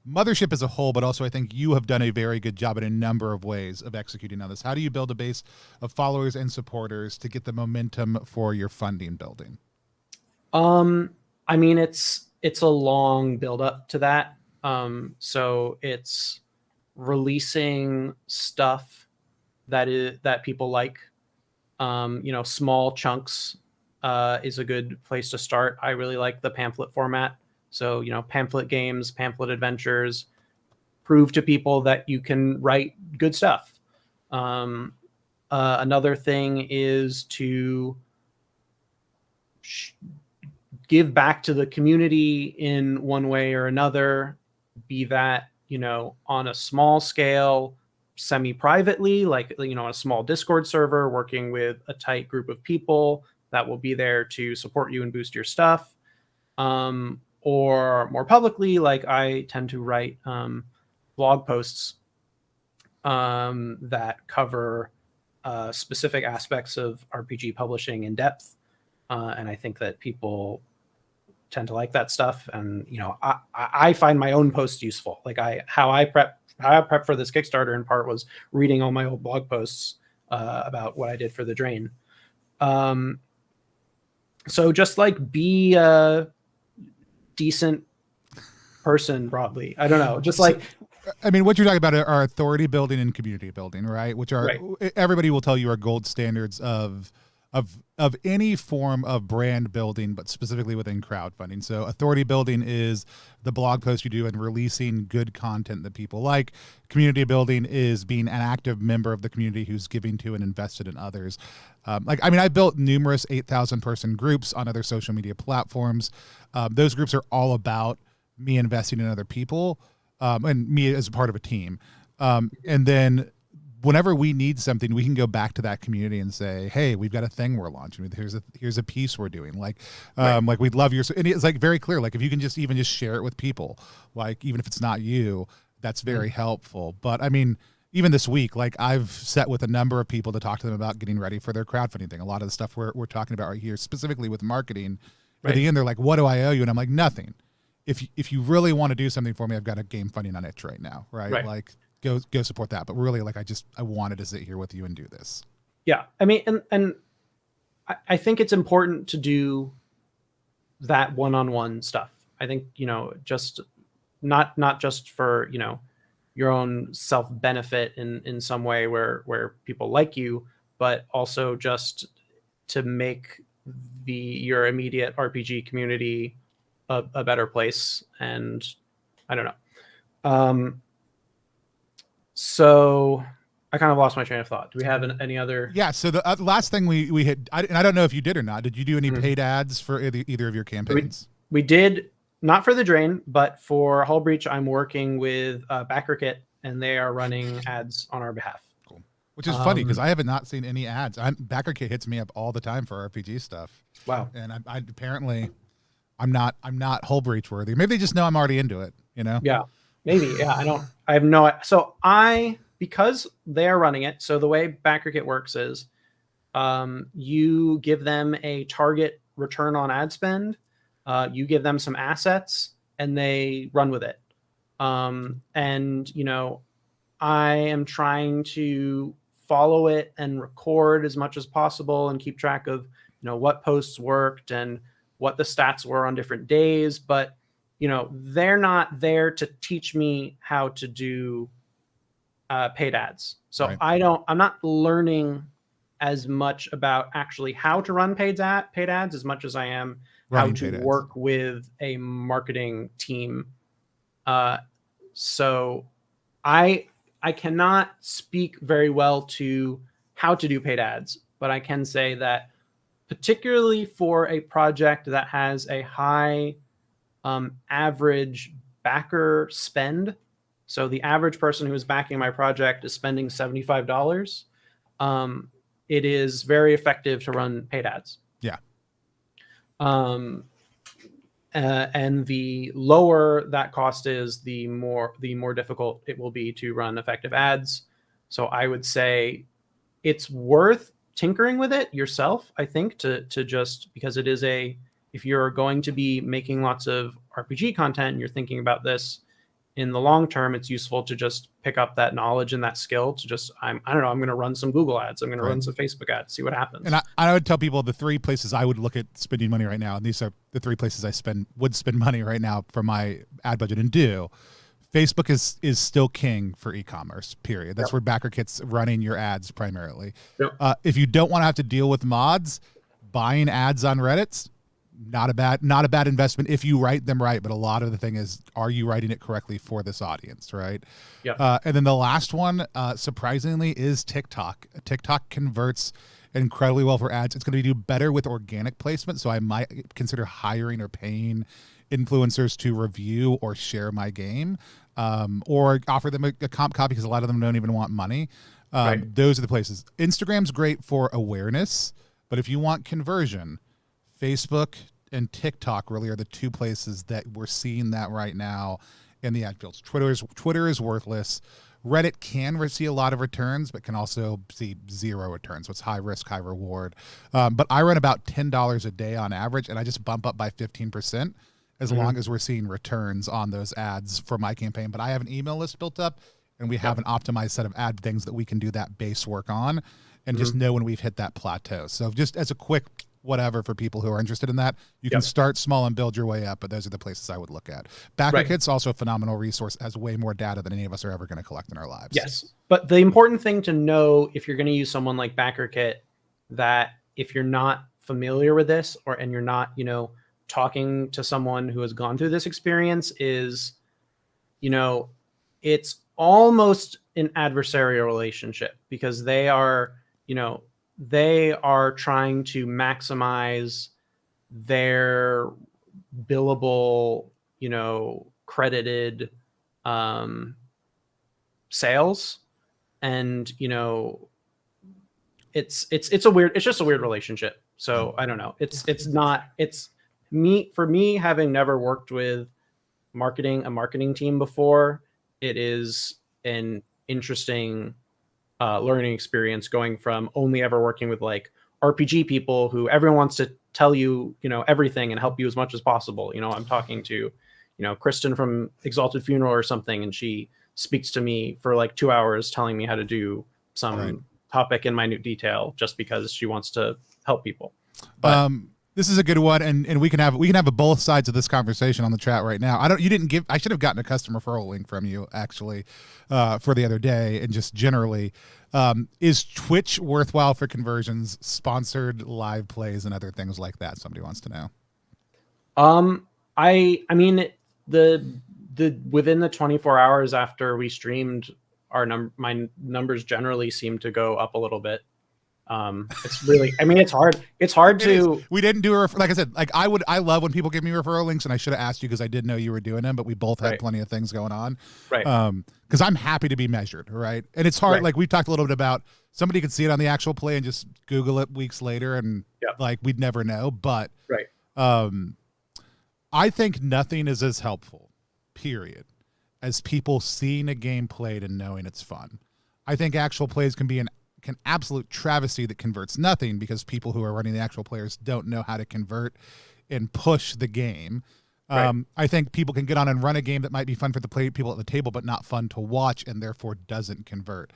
Mothership as a whole, but also I think you have done a very good job in a number of ways of executing on this. How do you build a base of followers and supporters to get the momentum for your funding building? It's a long build up to that. So it's releasing stuff that people like. Small chunks is a good place to start. I really like the pamphlet format. So, pamphlet games, pamphlet adventures, prove to people that you can write good stuff. Another thing is to give back to the community in one way or another, be that, on a small scale, semi-privately, like, on a small Discord server, working with a tight group of people that will be there to support you and boost your stuff. Or more publicly, like I tend to write blog posts that cover specific aspects of RPG publishing in depth. And I think that people tend to like that stuff. And, I find my own posts useful. Like how I prep for this Kickstarter in part was reading all my old blog posts about what I did for the Drain. So just like be a decent person, broadly. I don't know. Just So, like, I mean, what you're talking about are authority building and community building, right? Which are, right. everybody will tell you, are gold standards of any form of brand building, but specifically within crowdfunding. So authority building is the blog post you do and releasing good content that people like. Community building is being an active member of the community who's giving to and invested in others. I built numerous 8,000 person groups on other social media platforms. Those groups are all about me investing in other people, and me as a part of a team. And then whenever we need something, we can go back to that community and say, "Hey, we've got a thing we're launching. Here's a piece we're doing. Right. Like we'd love your." And it's like very clear. Like if you can just share it with people, like even if it's not you, that's very helpful. But I mean, even this week, like I've sat with a number of people to talk to them about getting ready for their crowdfunding thing. A lot of the stuff we're talking about right here, specifically with marketing. At the end, they're like, "What do I owe you?" And I'm like, "Nothing. If you really want to do something for me, I've got a game funding on itch right now, right? Right. Like go support that." But really, like I wanted to sit here with you and do this. Yeah. I mean, and I think it's important to do that one-on-one stuff. I think, just not just for, your own self-benefit in some way where people like you, but also just to make your immediate RPG community a better place. And I don't know. So I kind of lost my train of thought. Do we have any other? Yeah. So the last thing we hit, and I don't know if you did or not. Did you do any paid ads for either of your campaigns? We did, not for the Drain, but for Hull Breach. I'm working with BackerKit, and they are running ads on our behalf. Cool. Which is funny because I have not seen any ads. BackerKit hits me up all the time for RPG stuff. Wow. And I apparently I'm not Hull Breach worthy. Maybe they just know I'm already into it. Yeah. Maybe. Yeah. I have no. So because they're running it. So the way BackerKit works is, you give them a target return on ad spend. You give them some assets and they run with it. And I am trying to follow it and record as much as possible and keep track of, what posts worked and what the stats were on different days. But, they're not there to teach me how to do paid ads. So Right. I'm not learning as much about actually how to run paid ads as much as I am Running how to paid work with a marketing team. So I cannot speak very well to how to do paid ads, but I can say that particularly for a project that has a high average backer spend. So the average person who is backing my project is spending $75. It is very effective to run paid ads. Yeah. And the lower that cost is, the more difficult it will be to run effective ads. So I would say it's worth tinkering with it yourself, I think, to just because it is if you're going to be making lots of RPG content and you're thinking about this in the long term, it's useful to just pick up that knowledge and that skill to just, I don't know, I'm going to run some Google ads. I'm going to run some Facebook ads, see what happens. And I would tell people the three places I would look at spending money right now, and these are the three places I would spend money right now for my ad budget and do. Facebook is still king for e-commerce, period. That's where BackerKit's running your ads primarily. Yep. If you don't want to have to deal with mods, buying ads on Reddit's not a bad investment if you write them right. But a lot of the thing is, are you writing it correctly for this audience, right? Yeah. And then the last one, surprisingly, is TikTok. TikTok converts incredibly well for ads. It's going to do better with organic placement, so I might consider hiring or paying influencers to review or share my game, or offer them a comp copy because a lot of them don't even want money. Right. Those are the places. Instagram's great for awareness, but if you want conversion, Facebook and TikTok really are the two places that we're seeing that right now in the ad fields. Twitter is worthless. Reddit can see a lot of returns, but can also see zero returns. So it's high risk, high reward. But I run about $10 a day on average, and I just bump up by 15% as long as we're seeing returns on those ads for my campaign. But I have an email list built up, and we have an optimized set of ad things that we can do that base work on and just know when we've hit that plateau. So just as a quick whatever for people who are interested in that. You can start small and build your way up, but those are the places I would look at. BackerKit's also a phenomenal resource, has way more data than any of us are ever going to collect in our lives. Yes, but the important thing to know if you're going to use someone like BackerKit, that if you're not familiar with this and you're not, talking to someone who has gone through this experience is, it's almost an adversarial relationship because they are trying to maximize their billable, credited sales. And, it's just a weird relationship. So I don't know. For me, having never worked with a marketing team before, it is an interesting learning experience going from only ever working with like RPG people who everyone wants to tell you, everything and help you as much as possible. I'm talking to, Kristen from Exalted Funeral or something, and she speaks to me for like 2 hours telling me how to do some topic in minute detail just because she wants to help people. But this is a good one, and we can have both sides of this conversation on the chat right now. I should have gotten a customer referral link from you actually for the other day, and just generally, is Twitch worthwhile for conversions, sponsored live plays, and other things like that? Somebody wants to know. I mean the within the 24 hours after we streamed, my numbers generally seem to go up a little bit. It's really, it's hard to, we didn't do like I said, like I love when people give me referral links, and I should have asked you because I did know you were doing them, but we both had plenty of things going on. Right. Cause I'm happy to be measured. Right. And it's hard. Like we talked a little bit about, somebody could see it on the actual play and just Google it weeks later. And like, we'd never know, but, I think nothing is as helpful, period, as people seeing a game played and knowing it's fun. I think actual plays can be an absolute travesty that converts nothing because people who are running the actual players don't know how to convert and push the game. I think people can get on and run a game that might be fun for the people at the table, but not fun to watch, and therefore doesn't convert.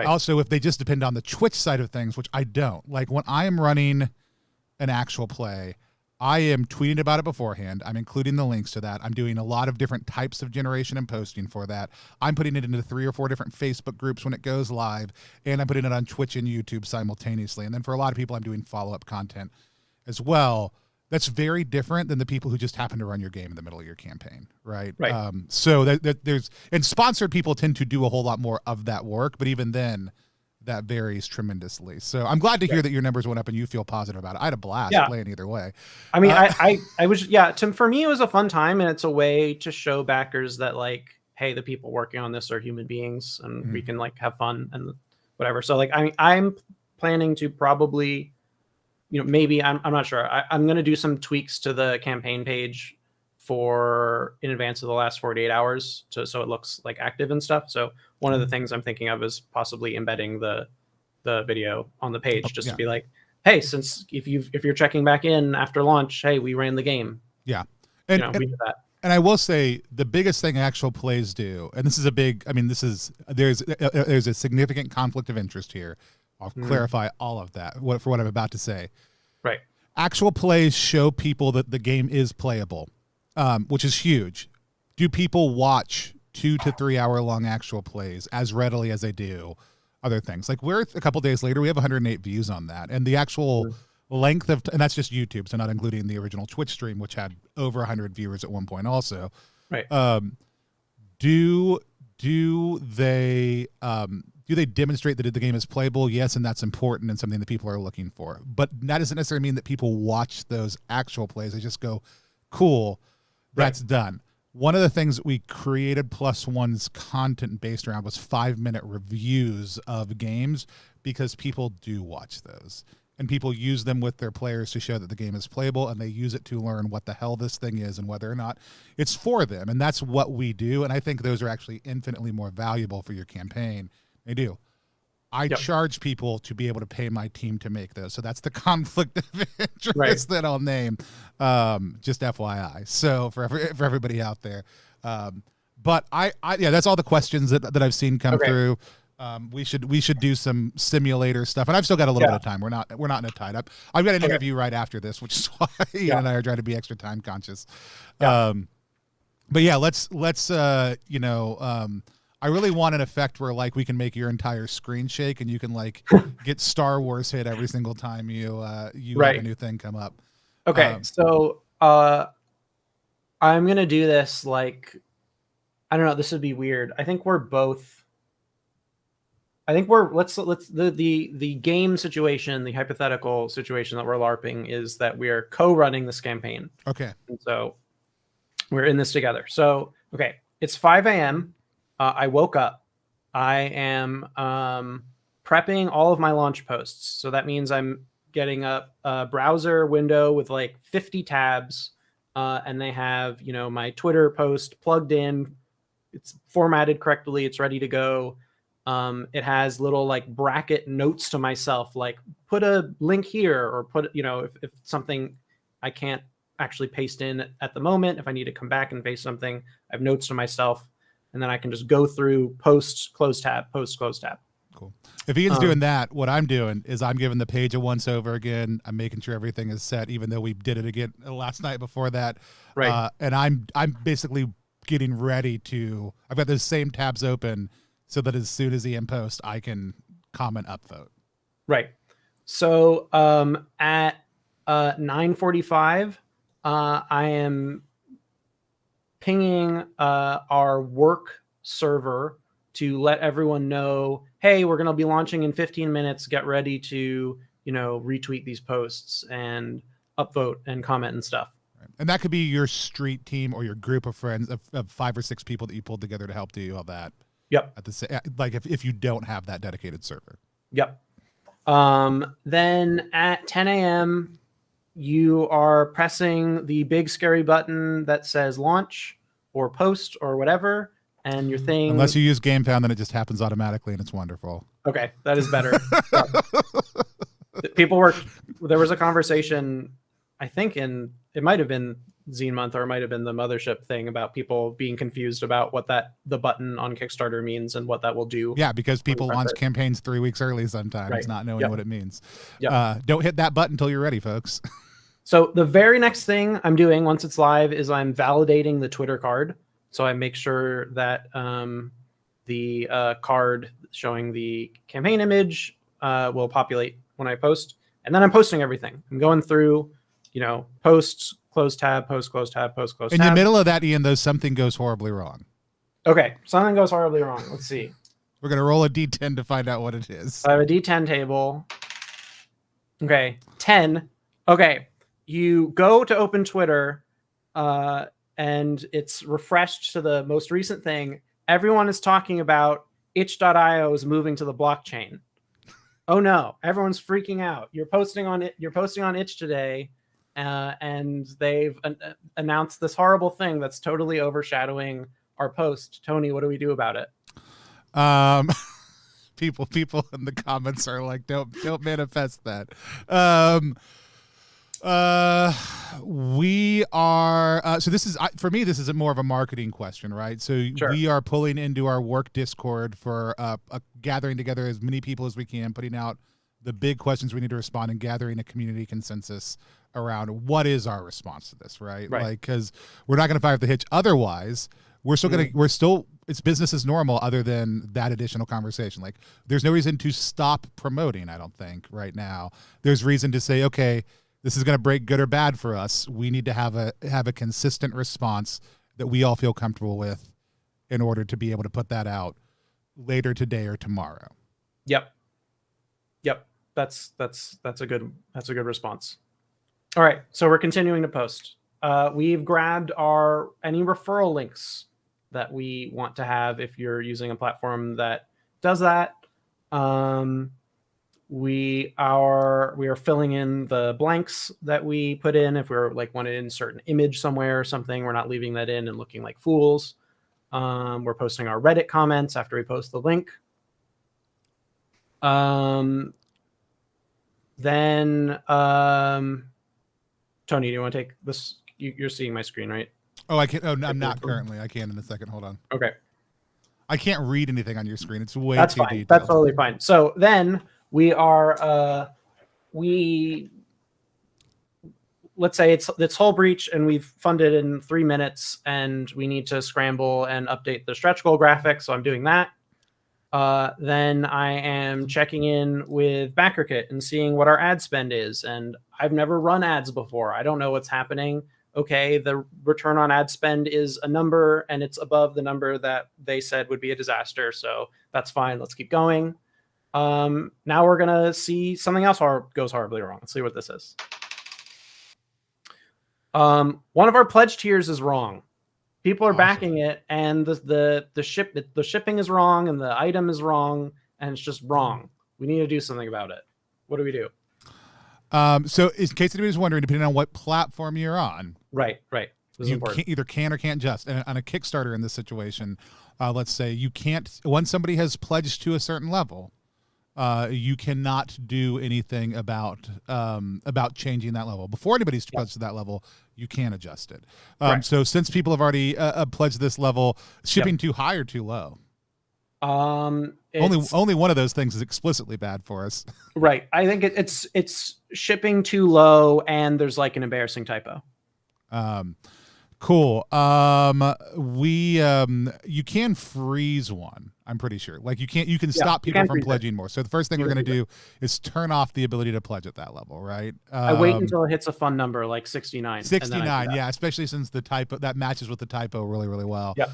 Also, if they just depend on the Twitch side of things, which I don't, like when I am running an actual play, I am tweeting about it beforehand. I'm including the links to that. I'm doing a lot of different types of generation and posting for that. I'm putting it into 3 or 4 different Facebook groups when it goes live, and I'm putting it on Twitch and YouTube simultaneously. And then for a lot of people, I'm doing follow-up content as well. That's very different than the people who just happen to run your game in the middle of your campaign, right? So there's, and sponsored people tend to do a whole lot more of that work, but even then, that varies tremendously. So I'm glad to hear that your numbers went up and you feel positive about it. I had a blast playing either way. I mean, I was, for me, it was a fun time, and it's a way to show backers that like, hey, the people working on this are human beings, and we can like have fun and whatever. So like, I'm planning to probably, maybe I'm not sure. I'm going to do some tweaks to the campaign page in advance of the last 48 hours so it looks like active and stuff. So one of the things I'm thinking of is possibly embedding the video on the page just to be like, hey, since if you're checking back in after launch, hey, we ran the game. Yeah. We did that. And I will say the biggest thing actual plays do, and this is there's a significant conflict of interest here. I'll clarify all of that for what I'm about to say. Right. Actual plays show people that the game is playable. Which is huge. Do people watch 2 to 3 hour long actual plays as readily as they do other things? Like we're a couple days later, we have 108 views on that, and the actual length of, and that's just YouTube, so not including the original Twitch stream, which had over 100 viewers at one point also. Right. Do they demonstrate that the game is playable? Yes, and that's important and something that people are looking for. But that doesn't necessarily mean that people watch those actual plays. They just go, cool. That's done. One of the things that we created Plus One's content based around was 5-minute reviews of games, because people do watch those and people use them with their players to show that the game is playable, and they use it to learn what the hell this thing is and whether or not it's for them. And that's what we do. And I think those are actually infinitely more valuable for your campaign. They do. I charge people to be able to pay my team to make those. So that's the conflict of interest that I'll name, just FYI. So for everybody out there. But that's all the questions that I've seen come through. We should do some simulator stuff, and I've still got a little bit of time. We're not in a tied up. I've got an interview right after this, which is why Ian and I are trying to be extra time conscious. But yeah, let's I really want an effect where like we can make your entire screen shake and you can like get Star Wars hit every single time you have a new thing come up. Okay, so I'm gonna do this like, I don't know. This would be weird. I think we're the game situation, the hypothetical situation that we're LARPing is that we are co-running this campaign. Okay. And so we're in this together. So, okay, it's 5 a.m. I woke up. I am prepping all of my launch posts. So that means I'm getting a browser window with like 50 tabs, and they have, my Twitter post plugged in. It's formatted correctly. It's ready to go. It has little like bracket notes to myself, like put a link here or put, if something I can't actually paste in at the moment, if I need to come back and paste something, I have notes to myself, and then I can just go through post, close tab, post, close tab. Cool. If Ian's doing that, what I'm doing is I'm giving the page a once over again. I'm making sure everything is set, even though we did it again last night before that. Right. And I'm basically getting ready to, I've got those same tabs open so that as soon as Ian posts, I can comment upvote. Right. So at 9:45, I am pinging our work server to let everyone know, hey, we're going to be launching in 15 minutes. Get ready to, retweet these posts and upvote and comment and stuff. Right. And that could be your street team or your group of friends of 5 or 6 people that you pulled together to help do all that. Yep. At the like if you don't have that dedicated server. Yep. Then at 10 a.m., you are pressing the big scary button that says launch or post or whatever, and your thing. Unless you use GameFound, then it just happens automatically, and it's wonderful. Okay, that is better. There was a conversation, I think it might have been Zine Month or it might have been the Mothership thing about people being confused about what the button on Kickstarter means and what that will do. Yeah, because people launch campaigns 3 weeks early sometimes, not knowing what it means. Don't hit that button until you're ready, folks. So the very next thing I'm doing once it's live is I'm validating the Twitter card. So I make sure that the card showing the campaign image will populate when I post. And then I'm posting everything. I'm going through, posts, close tab, post, close tab, post, close tab. In the middle of that, Ian, though, something goes horribly wrong. Okay, something goes horribly wrong. Let's see. We're going to roll a D10 to find out what it is. I have a D10 table. Okay, 10. Okay, you go to open Twitter, and it's refreshed to the most recent thing. Everyone is talking about itch.io is moving to the blockchain. Oh no, everyone's freaking out. You're posting on itch today, and they've announced this horrible thing that's totally overshadowing our post. Tony, what do we do about it? People in the comments are like, don't manifest that. We are so this is for me, this is more of a marketing question, right? So we are pulling into our work Discord for a gathering together as many people as we can, putting out the big questions we need to respond and gathering a community consensus around what is our response to this, right? Like, because we're not going to fire the hitch otherwise. We're still it's business as normal other than that additional conversation. Like, there's no reason to stop promoting, I don't think, right now. There's reason to say, okay, this is going to break good or bad for us. We need to have a consistent response that we all feel comfortable with in order to be able to put that out later today or tomorrow. Yep. That's a good response. All right, so we're continuing to post. We've grabbed any referral links that we want to have if you're using a platform that does that. We are filling in the blanks that we put in. If we're like want to insert an image somewhere or something, we're not leaving that in and looking like fools. We're posting our Reddit comments after we post the link. Then Tony, do you want to take this? You're seeing my screen, right? Oh, I can't. Oh, I'm not currently. I can in a second. Hold on. Okay. I can't read anything on your screen. It's way That's too fine. detailed. That's totally fine. So then we are let's say it's whole breach and we've funded in 3 minutes and we need to scramble and update the stretch goal graphic. So I'm doing that. Then I am checking in with BackerKit and seeing what our ad spend is. And I've never run ads before. I don't know what's happening. Okay, the return on ad spend is a number and it's above the number that they said would be a disaster. So that's fine. Let's keep going. Now we're going to see something else goes horribly wrong. Let's see what this is. One of our pledge tiers is wrong. People are backing it, and the shipping is wrong, and the item is wrong, and it's just wrong. We need to do something about it. What do we do? So in case anybody's wondering, depending on what platform you're on, right, you either can or can't adjust. And on a Kickstarter in this situation, let's say you can't. Once somebody has pledged to a certain level, you cannot do anything about changing that level. Before anybody's pledged to that level, you can adjust it. So since people have already pledged this level, shipping too high or too low? Only one of those things is explicitly bad for us. Right. I think it's shipping too low, and there's like an embarrassing typo. Cool. You can freeze one. I'm pretty sure. Like you can stop people from pledging more. So the first thing we're going to do is turn off the ability to pledge at that level, right? I wait until it hits a fun number like 69. 69, yeah, especially since the typo that matches with the typo really, really well. Yep.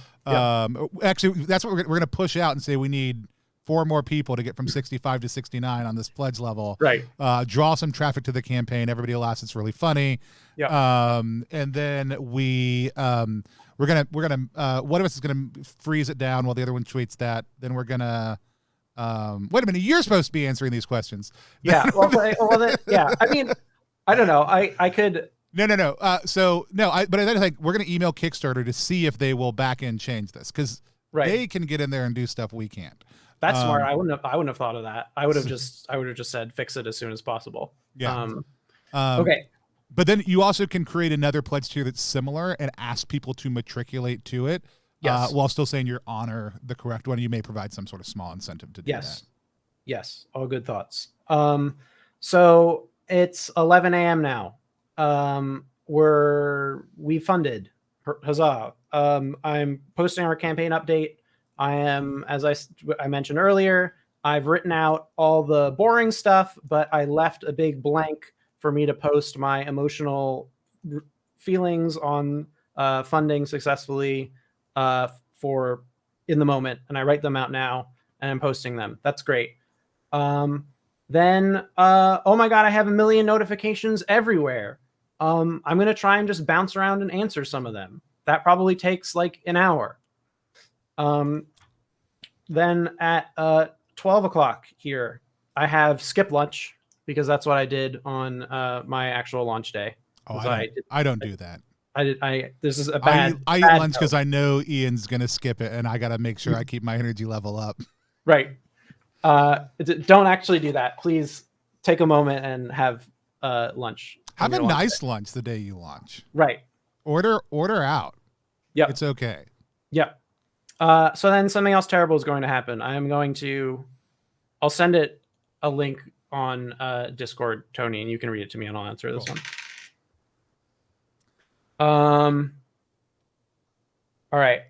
Actually, that's what we're going to push out and say we need 4 more people to get from 65 to 69 on this pledge level. Right. Draw some traffic to the campaign. Everybody will laugh. It's really funny. Yeah. And then we're gonna one of us is gonna freeze it down while the other one tweets that. Then we're gonna wait a minute. You're supposed to be answering these questions. Yeah. Yeah. I mean, I don't know. I could. No. But I then think we're gonna email Kickstarter to see if they will back end change this because they can get in there and do stuff we can't. That's smart. I wouldn't have thought of that. I would have just said fix it as soon as possible. Yeah. Okay. But then you also can create another pledge tier that's similar and ask people to matriculate to it while still saying you honor the correct one. You may provide some sort of small incentive to do that. Yes. All good thoughts. So it's 11 a.m. now. We funded. Huzzah. I'm posting our campaign update. I am, as I mentioned earlier, I've written out all the boring stuff, but I left a big blank for me to post my emotional feelings on funding successfully for in the moment. And I write them out now and I'm posting them. That's great. Then, oh my God, I have a million notifications everywhere. I'm going to try and just bounce around and answer some of them. That probably takes like an hour. Then at 12 o'clock here, I have skip lunch because that's what I did on my actual launch day. Oh, I don't do that. This is a bad. I eat lunch because I know Ian's gonna skip it, and I got to make sure I keep my energy level up. Right. Don't actually do that. Please take a moment and have lunch. Have a nice lunch the day you launch. Right. Order out. Yeah. It's okay. Yeah. So then something else terrible is going to happen. I'll send it a link on Discord, Tony, and you can read it to me and I'll answer this one. All right.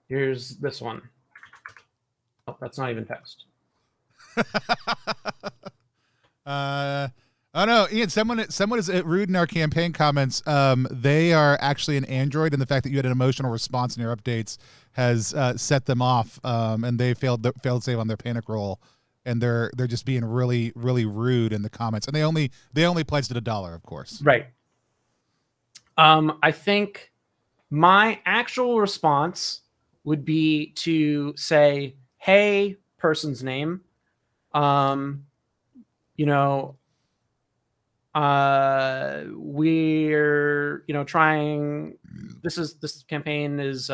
Here's this one. Oh, that's not even text. Oh no, Ian, someone is rude in our campaign comments. They are actually an Android, and the fact that you had an emotional response in your updates has set them off, and they failed save on their panic roll, and they're just being really, really rude in the comments. And they only pledged at $1, of course. Right. I think my actual response would be to say, "Hey, person's name, we're trying. This campaign is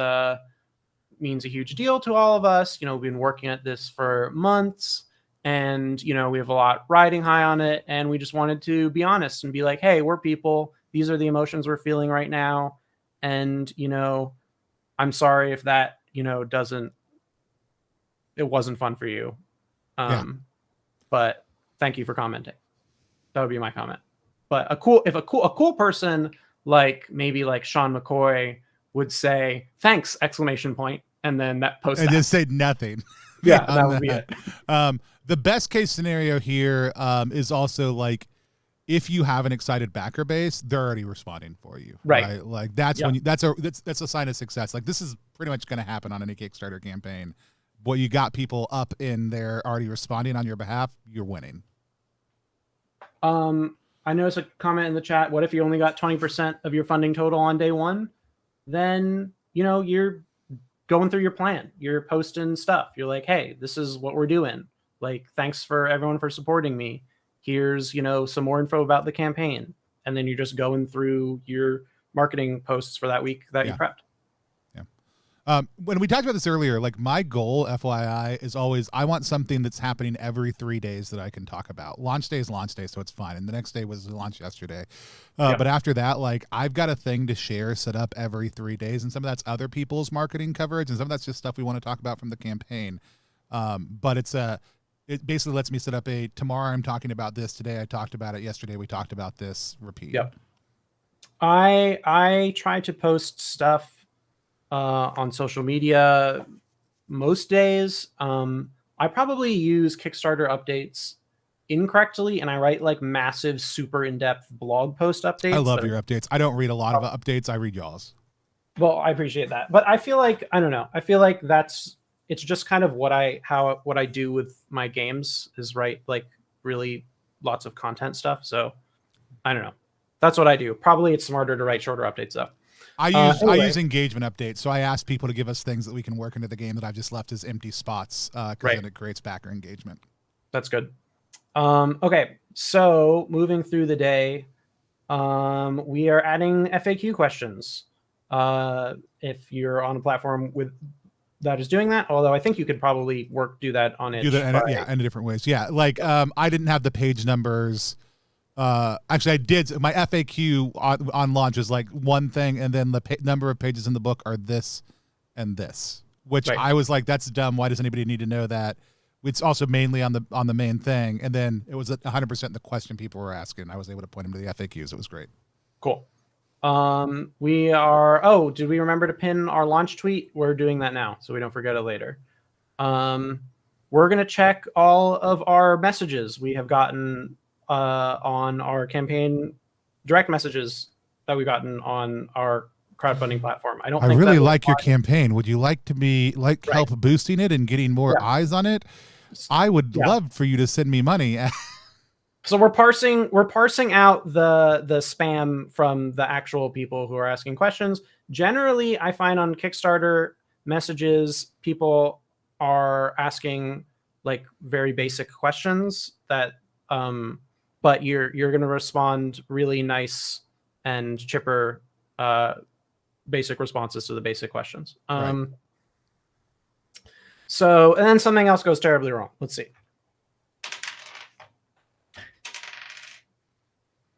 means a huge deal to all of us. We've been working at this for months, and we have a lot riding high on it, and we just wanted to be honest and be like, hey, we're people. These are the emotions we're feeling right now, and I'm sorry if that it wasn't fun for you. But thank you for commenting. That would be my comment. But if a cool person like maybe like Sean McCoy would say thanks exclamation point, and then that post and just say nothing. Yeah, that would be it. The best case scenario here is also like if you have an excited backer base, they're already responding for you, right? Like that's when that's a sign of success. Like this is pretty much going to happen on any Kickstarter campaign. What you got people up in there already responding on your behalf, you're winning. I noticed a comment in the chat. What if you only got 20% of your funding total on day one? Then, you're going through your plan. You're posting stuff. You're like, hey, this is what we're doing. Like, thanks for everyone for supporting me. Here's, some more info about the campaign. And then you're just going through your marketing posts for that week that you prepped. When we talked about this earlier, like my goal, FYI, is always I want something that's happening every 3 days that I can talk about. Launch day is launch day, so it's fine. And the next day was launch yesterday. But after that, like I've got a thing to share set up every 3 days. And some of that's other people's marketing coverage. And some of that's just stuff we want to talk about from the campaign. But it basically lets me set up tomorrow I'm talking about this. Today I talked about it. Yesterday we talked about this. Repeat. Yep. I try to post stuff on social media most days. I probably use Kickstarter updates incorrectly, and I write like massive, super in-depth blog post updates. I love your updates. I don't read a lot of updates. I read y'all's. Well, I appreciate that, but I feel like I don't know. I feel like it's just kind of what I do with my games is write like really lots of content stuff. So I don't know. That's what I do. Probably it's smarter to write shorter updates though. I use engagement updates. So I ask people to give us things that we can work into the game that I've just left as empty spots because then it creates backer engagement. That's good. Okay, so moving through the day, we are adding FAQ questions. If you're on a platform that is doing that, although I think you could probably do that on it. Do that in different ways. Yeah, like I didn't have the page numbers. Actually, I did. My FAQ on launch is like one thing, and then the number of pages in the book are this and this, which I was like, that's dumb. Why does anybody need to know that? It's also mainly on the main thing, and then it was 100% the question people were asking. I was able to point them to the FAQs. It was great. Cool. We are. Oh, did we remember to pin our launch tweet? We're doing that now, so we don't forget it later. We're gonna check all of our messages we have gotten on our campaign direct messages that we've gotten on our crowdfunding platform. I really like your campaign. Would you like to be help boosting it and getting more eyes on it? I would love for you to send me money. So we're parsing out the spam from the actual people who are asking questions. Generally, I find on Kickstarter messages, people are asking like very basic questions that but you're going to respond really nice and chipper basic responses to the basic questions. So, and then something else goes terribly wrong. Let's see.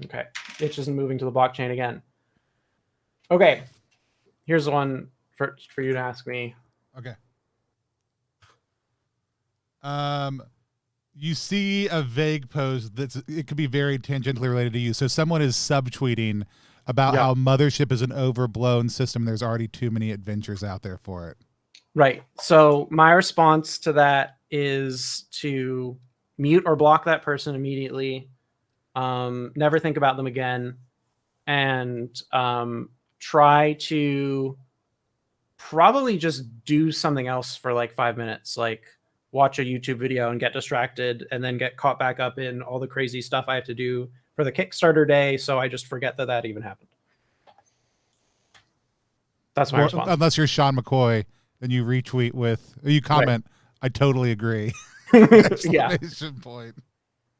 Okay, it's just moving to the blockchain again. Okay, here's the one for you to ask me. Okay. You see a vague post it could be very tangentially related to you. So someone is subtweeting about how Mothership is an overblown system. There's already too many adventures out there for it. Right. So my response to that is to mute or block that person immediately. Never think about them again, and try to probably just do something else for like 5 minutes, like watch a YouTube video and get distracted and then get caught back up in all the crazy stuff I have to do for the Kickstarter day. So I just forget that even happened. That's my response. Unless you're Sean McCoy, then you retweet you comment, I totally agree. Exclamation point.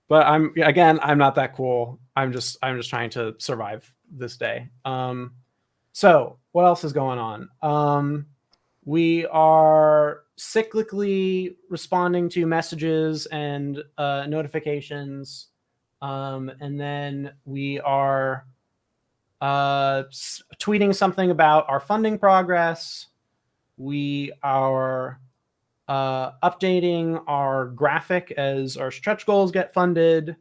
But I'm not that cool. I'm just trying to survive this day. So what else is going on? We are cyclically responding to messages and notifications. And then we are tweeting something about our funding progress. We are updating our graphic as our stretch goals get funded.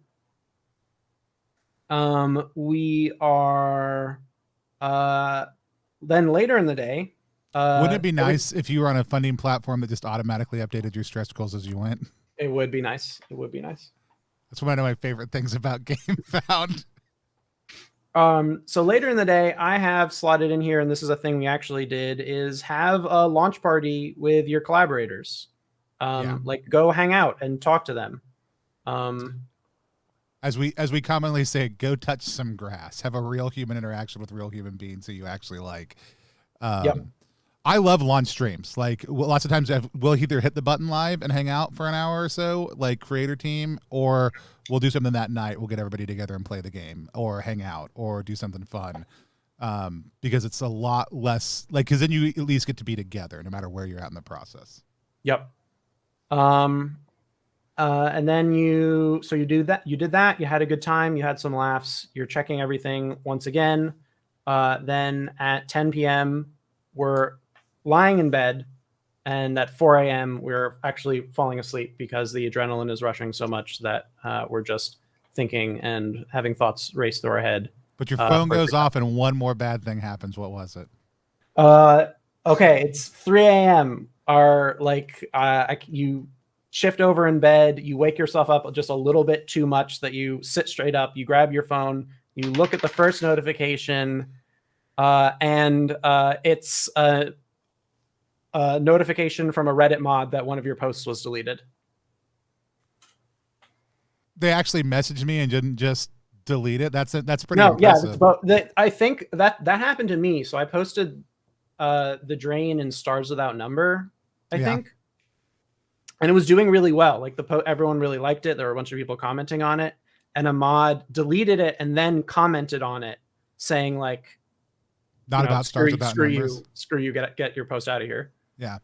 We are then later in the day. Wouldn't it be nice if you were on a funding platform that just automatically updated your stretch goals as you went? It would be nice. It would be nice. That's one of my favorite things about GameFound. So later in the day, I have slotted in here, and this is a thing we actually did, is have a launch party with your collaborators. Like go hang out and talk to them. As we commonly say, go touch some grass, have a real human interaction with real human beings who you actually like. I love launch streams. Like lots of times we'll either hit the button live and hang out for an hour or so, like creator team, or we'll do something that night. We'll get everybody together and play the game or hang out or do something fun. Because it's a lot less like, cause then you at least get to be together no matter where you're at in the process. Yep. And then you did that, you had a good time, you had some laughs, you're checking everything once again. Then at 10 p.m. we're lying in bed, and at 4 a.m. we're actually falling asleep because the adrenaline is rushing so much that we're just thinking and having thoughts race through our head. But your phone goes off and one more bad thing happens. What was it? Okay, it's 3 a.m. You shift over in bed, you wake yourself up just a little bit too much that you sit straight up, you grab your phone, you look at the first notification, and it's a notification from a Reddit mod that one of your posts was deleted. They actually messaged me and didn't just delete it. That's pretty impressive. I think that happened to me. So I posted The Drain and Stars Without Number, I think. And it was doing really well. Like everyone really liked it. There were a bunch of people commenting on it, and a mod deleted it and then commented on it saying like, not about Stars Without Numbers. Screw you, get your post out of here. Yeah.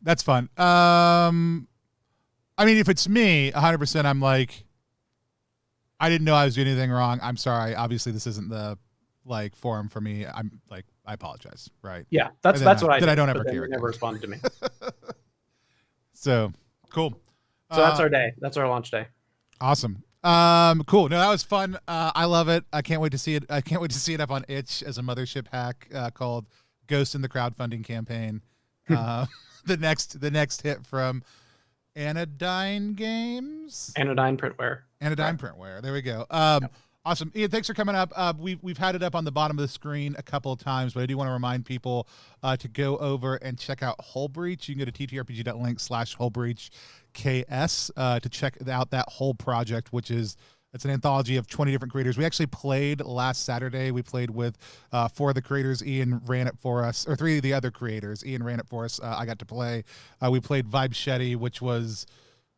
That's fun. I mean, if it's me 100%, I'm like, I didn't know I was doing anything wrong. I'm sorry. Obviously this isn't the like forum for me. I'm like, I apologize. Right. Yeah. That's what I did. I don't ever care. Never responded to me. So cool. So that's our day. That's our launch day. Awesome. Cool. No, that was fun. I love it. I can't wait to see it. I can't wait to see it up on itch as a mothership hack, called Ghost in the Crowdfunding Campaign. The next hit from Anodyne Games. Anodyne Printware. Printware. There we go. Awesome. Ian, thanks for coming up. We've had it up on the bottom of the screen a couple of times, but I do want to remind people to go over and check out Hull Breach. You can go to ttrpg.link.hull to check out that whole project, which is it's an anthology of 20 different creators. We actually played last Saturday. We played with 4 of the creators. Ian ran it for us, or 3 of the other creators. Ian ran it for us. I got to play. We played Vibe Shetty, which was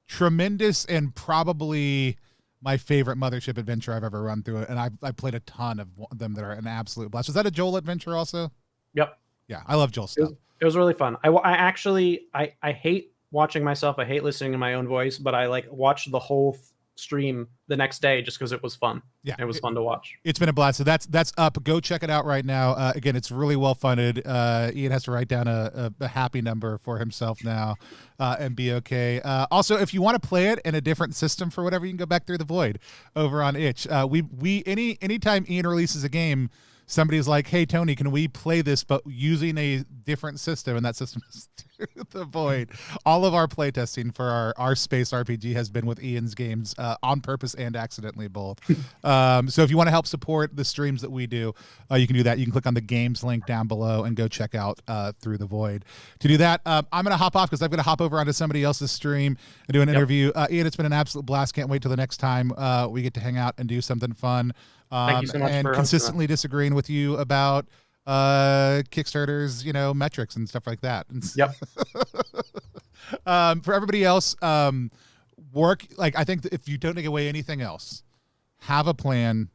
tremendous and probably my favorite mothership adventure I've ever run through it. And I played a ton of them that are an absolute blast. Was that a Joel adventure also? Yep. Yeah, I love Joel stuff. It was really fun. I hate watching myself. I hate listening to my own voice, but I like watched the whole stream the next day just because it was fun. Yeah, it was fun to watch. It's been a blast. So that's up. Go check it out right now. Again, it's really well funded. Ian has to write down a happy number for himself now, and be okay. Also, if you want to play it in a different system for whatever, you can go back through the void over on itch. Anytime Ian releases a game, somebody's like, hey Tony, can we play this but using a different system? And that system is through the void. All of our playtesting for our space RPG has been with Ian's games, on purpose and accidentally both. So if you want to help support the streams that we do, you can do that. You can click on the games link down below and go check out Through the Void. To do that, I'm going to hop off because I've got to hop over onto somebody else's stream and do an interview. Ian, it's been an absolute blast. Can't wait till the next time we get to hang out and do something fun. Thank you so much and for consistently disagreeing with you about Kickstarter's, metrics and stuff like that. Yep. For everybody else, work, like, I think that if you don't take away anything else, have a plan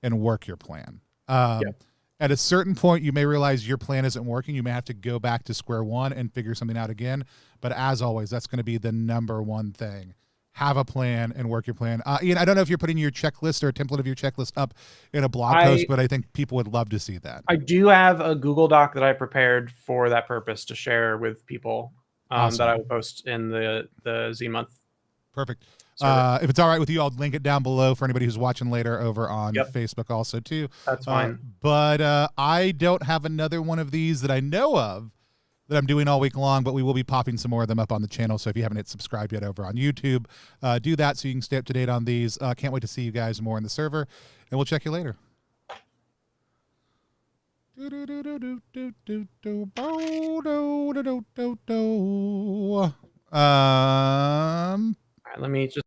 and work your plan. At a certain point, you may realize your plan isn't working. You may have to go back to square one and figure something out again. But as always, that's going to be the number one thing. have a plan and work your plan. Ian, I don't know if you're putting your checklist or a template of your checklist up in a blog post, but I think people would love to see that. I do have a Google Doc that I prepared for that purpose to share with people Awesome. that I will post in the Z month. Perfect. If it's all right with you, I'll link it down below for anybody who's watching later over on Facebook also too. That's fine. But I don't have another one of these that I know of that I'm doing all week long, but we will be popping some more of them up on the channel. So if you haven't hit subscribe yet over on YouTube, do that so you can stay up to date on these. Can't wait to see you guys more in the server, and we'll check you later. All right, let me just